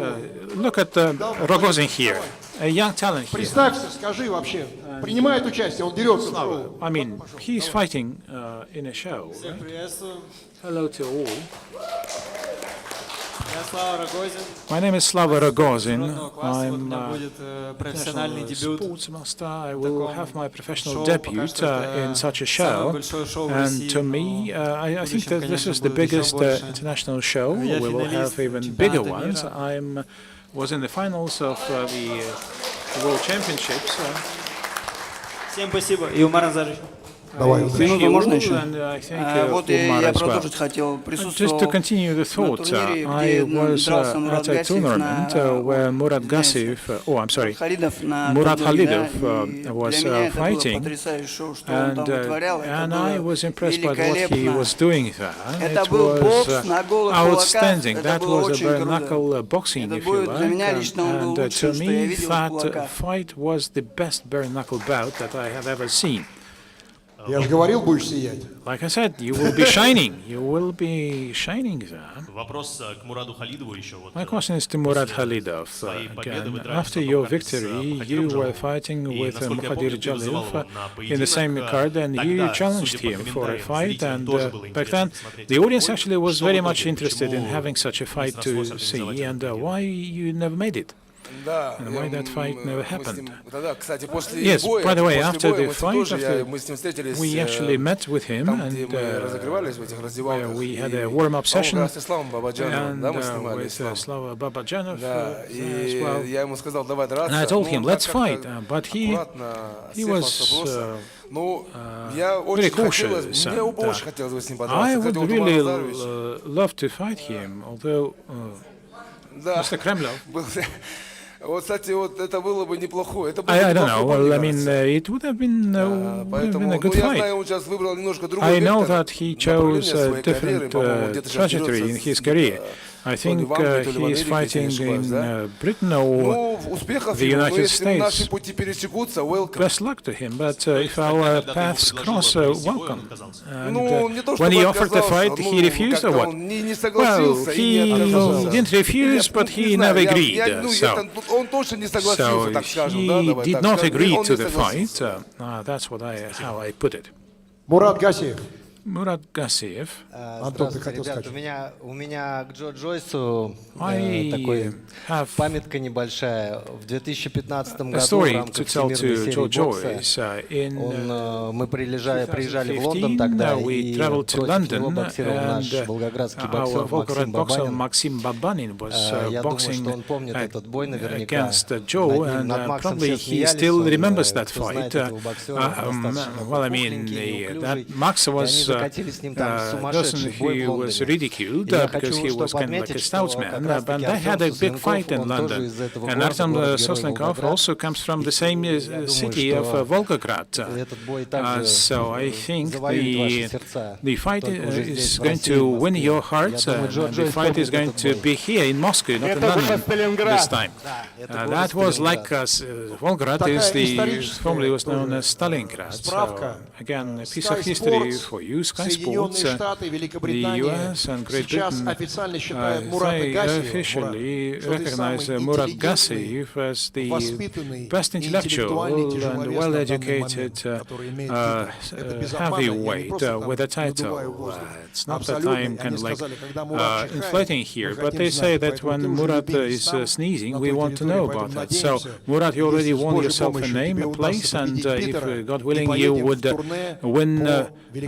Look at Rogozin here, a young talent here. Представься, скажи вообще. принимает участие, он дерется в шоу. I mean, he's fighting in a show, right? Hello to all. My name is Slava Rogozin. I'm international sports master. I will have my professional debut in such a show. And to me, I think that this is the biggest international show. We will have even bigger ones. I was in the finals of the World Championships. Всем спасибо. И Умар Назарович. Минуту можно еще? Вот я продолжить хотел. Just to continue the thought, I was at a tournament where Murat Gassiev, Murat Khalidov was fighting, and I was impressed by what he was doing there. It was outstanding. That was a bare-knuckle boxing, if you like, and to me, that fight was the best bare-knuckle bout that I have ever seen. Я же говорил, будешь сиять. Like I said, you will be shining. You will be shining there. Вопрос к Мураду Халидову еще. My question is to Murad Khalidov. Again, after your victory, you were fighting with Muhadir Jalil in the same card, and you challenged him for a fight. And back then, the audience actually was very much interested in having such a fight to see. And why you never made it? And why that fight never happened? Yes, by the way, after the fight, we actually met with him, and we had a warm-up session, and with Slava Babajanov as well. And I told him, let's fight, but he was very cautious. I would really love to fight him, although Mr. Kremlov. I don't know. Well, I mean, it would have been a good fight. I know that he chose a different trajectory in his career. I think he is fighting in Britain or the United States. Best luck to him, but if our paths cross, welcome. And when he offered the fight, he refused or what? Well, he didn't refuse, but he never agreed. So he did not agree to the fight. That's how I put it. Murat Gassiev. Murat Gassiev. Антон, ты хотел сказать? У меня к Джо Джойсу такой памятка небольшая. В 2015 году в рамках Всемирной серии бокса мы приезжали в Лондон тогда, и против него боксировал наш волгоградский боксер Максим Бабанин. Я думаю, что он помнит этот бой наверняка. Над Максом сейчас смеялись, знаете этого боксера, well, I mean, that Max was a person who was ridiculed because he was kind of like a stoutsman, but they had a big fight in London. And Artem Soslenkov also comes from the same city of Volgograd. So I think the fight is going to win your hearts, and the fight is going to be here in Moscow, not in London this time. That was like Volgograd is formerly was known as Stalingrad. So again, a piece of history for you. Sky Sports, the US and Great Britain, they officially recognize Murat Gassiev as the best intellectual and well-educated heavyweight with a title. It's not that I'm kind of like inflating here, but they say that when Murat is sneezing, we want to know about that. So, Murat, you already won yourself a name, a place, and if, God willing, you would win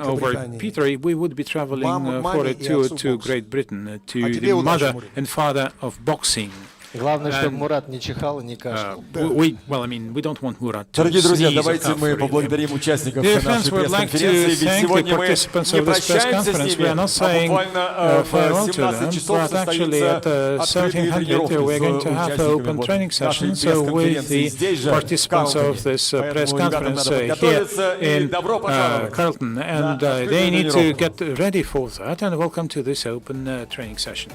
over Peter, we would be traveling for a tour to Great Britain, to the mother and father of boxing. Главное, чтобы Мурат не чихал и не кашлял. Well, I mean, we don't want Murat to Дорогие друзья, sneeze давайте мы поблагодарим участников Dear нашей friends, we'd like пресс-конференции. to Ведь thank the сегодня мы participants не of this press прощаемся с conference. We ними, are not а saying буквально farewell в to them, 17 часов but actually at открытые 1700 we're going to have an open участниками training нашей session with пресс-конференции the здесь же, в participants of Калгари. this press Поэтому ребятам conference надо here подготовиться и in добро пожаловать. Carlton, and they need to get ready for that, and welcome to this open training session.